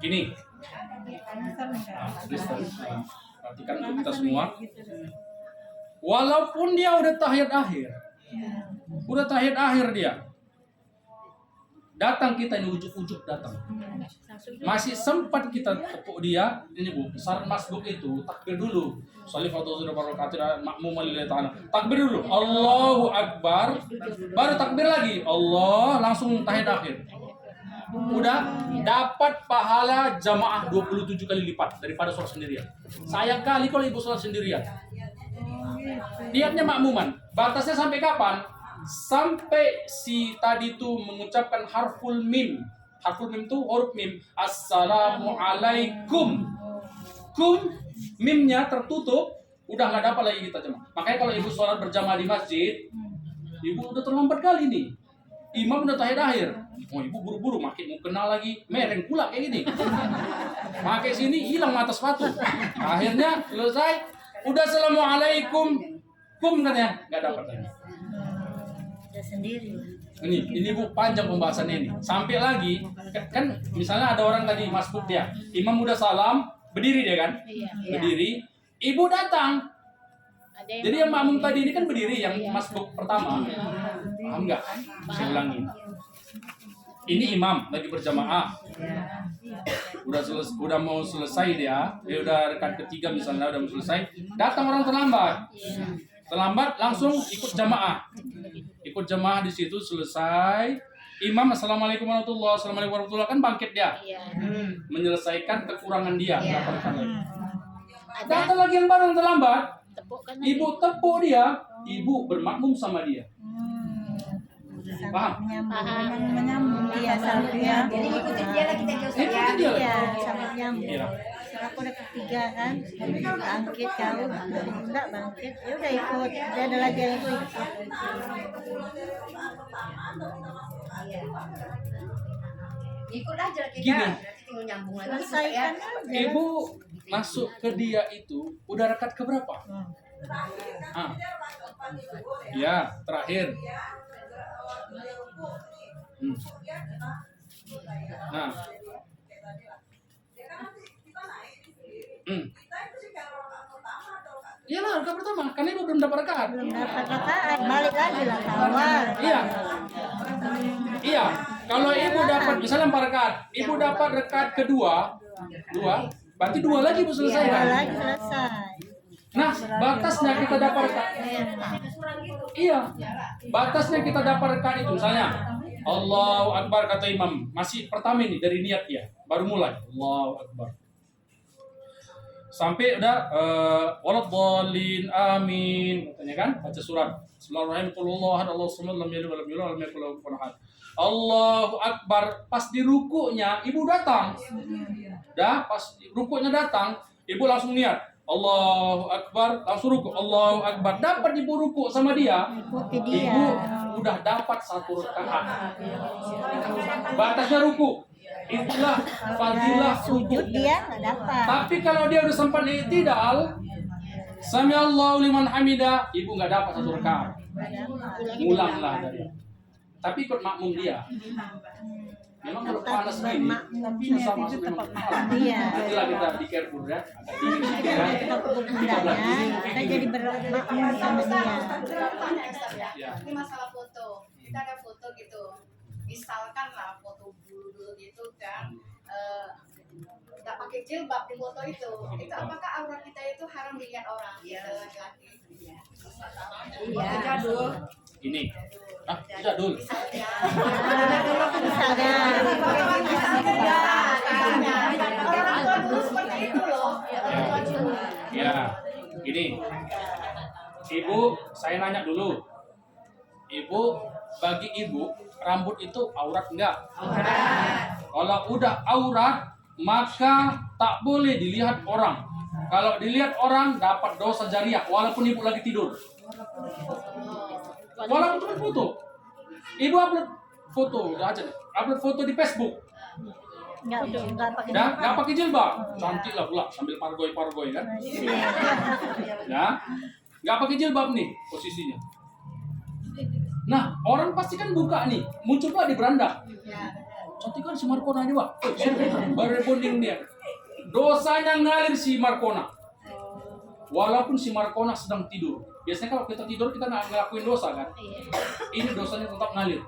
Gini. Perhatikan untuk kita semua. Walaupun dia udah tahiyat akhir. Udah tahiyat akhir dia. Datang kita ini ujuk-ujuk datang. Masih sempat kita tepuk dia. Ini Bu, syarat masbuk itu takbir dulu. Sholli fardhu dzuhri arba'ah raka'atin makmuman lillahi ta'ala. Takbir dulu. Allahu Akbar. Baru takbir lagi. Allah, langsung tahiyat akhir. Udah dapat pahala jamaah 27 kali lipat daripada sholat sendirian. Sayang kali kalau ibu sholat sendirian. Niatnya makmuman. Batasnya sampai kapan? Sampai si tadi itu mengucapkan harful mim. Harful mim itu huruf mim. Assalamualaikum. Kum, mimnya tertutup, udah nggak dapat lagi kita jemaah. Makanya kalau ibu sholat berjamaah di masjid, ibu udah terlambat kali nih. Imam udah tahiyat akhir. Oh, ibu buru-buru makin mau kenal lagi, mereng pula kayak gini. Pakai sini hilang mata sepatu. Akhirnya selesai, udah assalamualaikum, kum katanya nggak dapat lagi. Udah sendiri. Ini bu panjang pembahasannya ini. Sampai lagi kan misalnya ada orang tadi masbuk dia, imam udah salam, berdiri dia kan, berdiri, ibu datang. Jadi yang makmum tadi ini kan berdiri, yang masbuk pertama, paham nggak? Saya ulangi. Ini imam lagi berjamaah, udah mau selesai dia udah rekat ketiga misalnya udah mau selesai, datang orang terlambat langsung ikut jamaah di situ selesai. Imam assalamualaikum warahmatullahi kan bangkit dia, menyelesaikan kekurangan dia. Datang lagi yang baru yang terlambat, ibu tepuk dia, ibu bermakmum sama dia. Paham? Menyambung dia salahnya. Jadi ikutin dia lah, kita jauh Ikutin dia. Iya, sama nyambung. Iya. Aku udah ketiga kan, bangkit kau, enggak bangkit, ya udah ikut. Dia ada lagi yang ikut. Ikut aja kita. Gini. Berarti tinggal nyambung lagi. Selesaikan aja. Ibu masuk ke dia itu udah rekat ke berapa? Ya, terakhir. Nah. Iyalah rakaat pertama, karena ibu belum dapat rakaat. Belum dapat rakaat, balik lagi lah ke awal. Iya. Kalau ibu dapat misalnya 4 rakaat, ibu dapat rakaat kedua, berarti 2 lagi ibu selesai kan? 2 lagi selesai. Nah, batasnya kita dapat rakaat. Iya. Batasnya kita dapat rakaat itu misalnya Allahu Akbar kata imam, masih pertama ini dari niat dia, baru mulai Allahu Akbar. Sampai udah waladhdallin amin katanya kan, baca surat Bismillahirrahmanirrahim. Allahu Akbar, pas di rukunya ibu datang. Dah pas rukunya datang, ibu langsung niat Allahu Akbar, langsung ruku Allahu Akbar. Dapat ibu ruku sama dia, ibu udah dapat 1 rakaat. Batasnya ruku. Itulah fadilah Sujud dia nggak dapat. Tapi kalau dia udah sempat i'tidal, sami Allahu liman hamida, ibu nggak dapat 1 rakaat. Ngulanglah dari. Tapi ikut makmum dia. Memang kalau panas gini, susah masuk memang. Iya. Nantilah kita di careful ya. Agak dingin sedikit ya. Kita pundaknya, kita jadi bermakmum sama dia. Ya. Ini masalah foto. Kita ada foto gitu. Misalkan lah foto dulu gitu kan, nggak pakai jilbab di foto itu apakah aurat kita itu haram dilihat orang? Iya, laki-laki. Iya. Jadul. Ini. Jadul. Misalnya, Misalnya, orang tua dulu seperti itu loh. Orang tua dulu. Ya. Gini. Ibu, saya nanya dulu. Ibu, bagi ibu, rambut itu aurat enggak? Aurat. Kalau udah aurat, maka tak boleh dilihat orang. Kalau dilihat orang, dapat dosa jariah, walaupun ibu lagi tidur. Walaupun cuma foto. Ibu upload foto, udah aja. Upload foto di Facebook. nggak pakai Nggak pakai jilbab. Cantik lah pula, sambil pargoy-pargoy kan. Ya, nggak pakai jilbab nih posisinya. Nah, orang pasti kan buka nih, muncul pula di beranda. Cantik kan si Markona ini, Pak. Baru bonding dia. Dosanya ngalir si Markona. Walaupun si Markona sedang tidur. Biasanya kalau kita tidur kita nggak ngelakuin dosa kan. Ini dosanya tetap ngalir.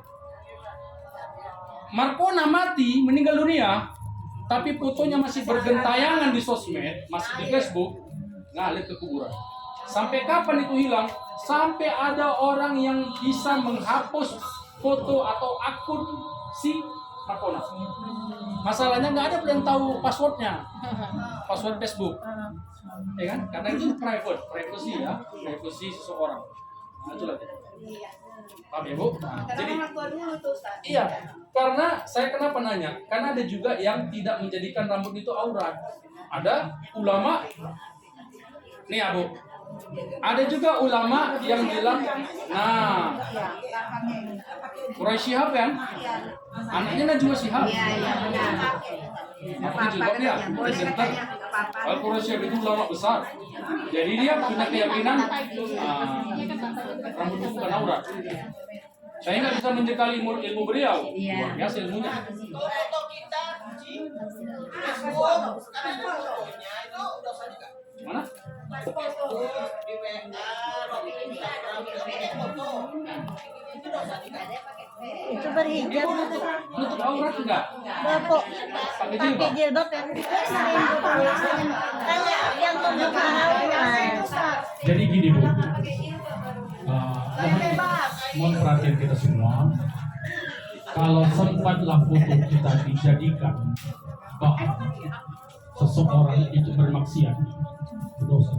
Markona mati, meninggal dunia, tapi fotonya masih bergentayangan di sosmed, masih di Facebook, ngalir ke kuburan. Sampai kapan itu hilang? Sampai ada orang yang bisa menghapus foto atau akun si Rapona. Masalahnya nggak ada yang tahu passwordnya, password Facebook, ya kan? Karena itu privacy ya, privacy seseorang. Nah, itu lagi. Iya. Paham ya Bu? Karena Jadi orang tua dulu tuh Ustaz. iya, karena saya kenapa nanya? Karena ada juga yang tidak menjadikan rambut itu aurat. Ada ulama, nih ya Bu, ada juga ulama yang bilang, nah, Quraisy Shihab kan, anaknya Najwa Shihab. Iya, iya, benar. Apa jilbab dia? Presenter. Al Quraisy Shihab itu ulama besar. Jadi dia punya keyakinan rambut itu bukan aurat. Saya nggak bisa mendekali ilmu beliau. Luar biasa ilmunya. Mana? Itu berhijab Menutup aurat enggak? Bapak Pakai pakai jilbab. jilbab yang kan yang tunjukkan aurat. Jadi gini Bu, Saya bebas. mohon perhatian kita semua. Kalau sempatlah foto kita dijadikan bahan seseorang itu bermaksiat, berdosa,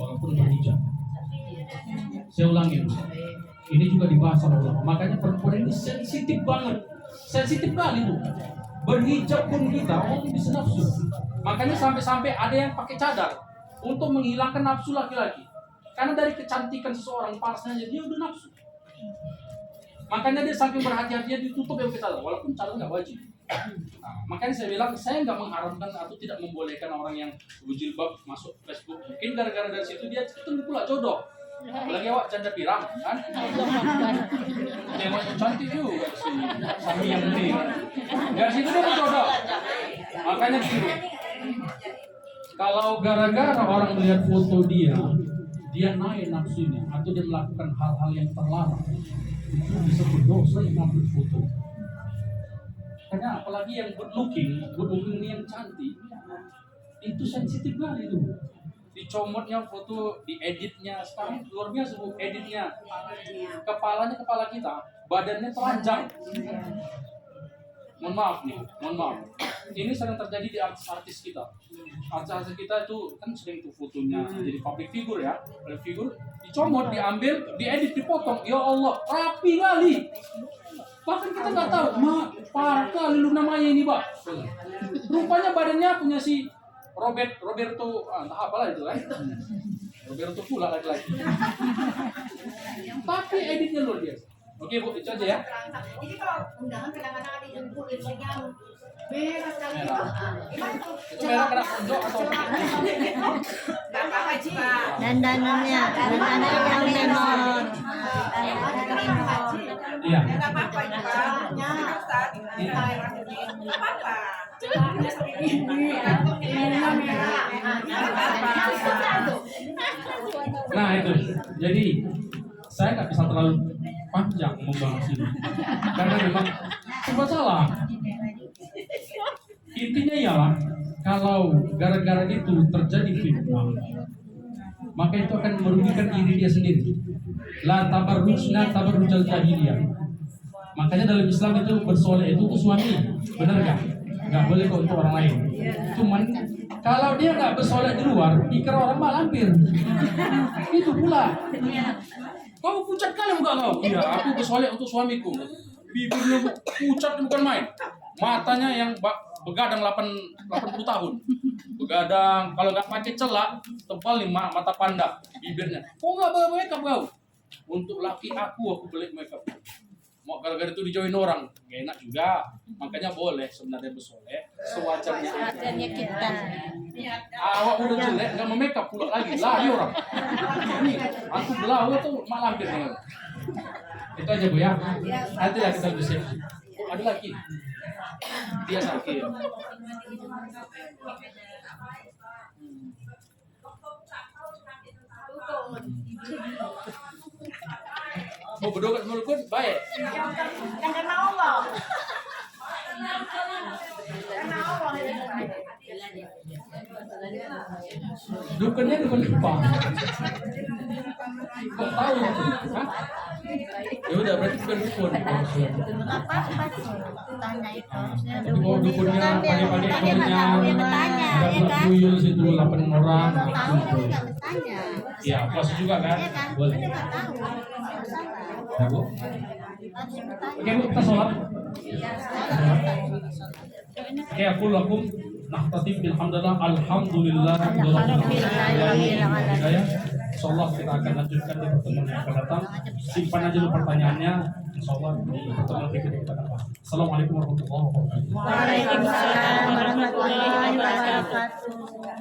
walaupun berhijab. Saya ulangi, ini juga dibahas oleh ulama. Makanya perempuan ini sensitif banget, sensitif kali Bu. Berhijab pun kita, oh bisa nafsu. Makanya sampai-sampai ada yang pakai cadar untuk menghilangkan nafsu laki-laki. Karena dari kecantikan seseorang parasnya aja dia udah nafsu. Makanya dia saking berhati-hatinya ditutup yang kita, walaupun cadar nggak wajib. Nah, makanya saya bilang saya nggak mengharamkan atau tidak membolehkan orang yang berjilbab masuk Facebook. Mungkin gara-gara dari situ dia ketemu pula jodoh. Apalagi awak janda pirang kan? Tengok cantik juga si Sami yang ini. Dari situ dia berjodoh. Makanya gitu. Kalau gara-gara orang melihat foto dia naik nafsunya atau dia melakukan hal-hal yang terlarang, itu bisa berdosa yang ngambil foto. Karena apalagi yang good looking ini yang cantik, itu sensitif kali itu. Dicomotnya foto, dieditnya sekarang luar biasa Bu, editnya. Kepalanya kepala kita, badannya telanjang. Mohon maaf nih, mohon maaf. Ini sering terjadi di artis-artis kita. Artis-artis kita itu kan sering tuh fotonya jadi public figure ya, public figure dicomot, diambil, diedit, dipotong. Ya Allah, rapi kali. Bahkan kita nggak tahu, parah kali lu namanya ini Pak. Rupanya badannya punya si Roberto, entah apalah itu kan. Roberto pula lagi-lagi. Tapi editnya luar biasa. Oke Bu, itu aja ya. Jadi kalau undangan kadang-kadang ada yang lipstiknya merah sekali itu. Gimana tuh? Itu merah kena pojok atau Nggak apa-apa Ji. Dandanannya yang lemon. iya. Enggak apa-apa itu, Pak. Ya, Ustaz. Enggak apa-apa. Celahnya seperti ini. Merah. Nah itu, jadi saya nggak bisa terlalu panjang membahas ini karena memang serba salah. Intinya ialah kalau gara-gara itu terjadi fitnah, maka itu akan merugikan diri dia sendiri. La tabarrujna tabarrujal jahiliyah. Makanya dalam Islam itu bersolek itu tuh suami, benar nggak? Nggak boleh kok untuk orang lain. Cuman kalau dia nggak bersolek di luar, pikir orang mah lampir. Itu pula. Kau pucat kali muka kau. Iya, aku bersolek untuk suamiku. Bibirnya pucat bukan main. Matanya yang begadang 80 tahun. Begadang, kalau nggak pakai celak, tebal nih mata panda bibirnya. Kok nggak bawa makeup kau? Untuk laki aku beli makeup. Mau gara-gara itu dijauhin orang, gak enak juga. Makanya boleh sebenarnya bersolek sewajarnya. Wajarnya kita. Awak udah jelek, nggak mau makeup pula lagi, lari orang. Ini, aku belau tuh malah hampir dengan. Itu aja Bu ya. Nanti lah kita bisa. Oh, ada lagi. Dia sakit. Mau berdoa menurut gue baik. Kan karena Allah. Karena Allah. Dukunnya dukun apa? Nggak tahu. Hah? Ya udah berarti bukan dukun. Nggak apa-apa tuh. Tanya itu harusnya Oh, dukunnya kan dia pakai dia nggak tahu dia bertanya ya ada kan. tuyul situ 8 orang. Kalau tahu dia nggak bertanya. Iya, puasa juga kan? Iya kan? Boleh. Dia nggak tahu. Masalah. Ya, Bu. Harus bertanya. Oke, Bu, kita sholat. Sholat. Oke, aku lakum nahtatib bilhamdulillah alhamdulillah hidayah. Insyaallah kita akan lanjutkan di pertemuan yang akan datang. Simpan aja dulu pertanyaannya. Insyaallah di pertemuan berikutnya kita akan bahas. Assalamualaikum warahmatullahi wabarakatuh. Waalaikumsalam warahmatullahi wabarakatuh.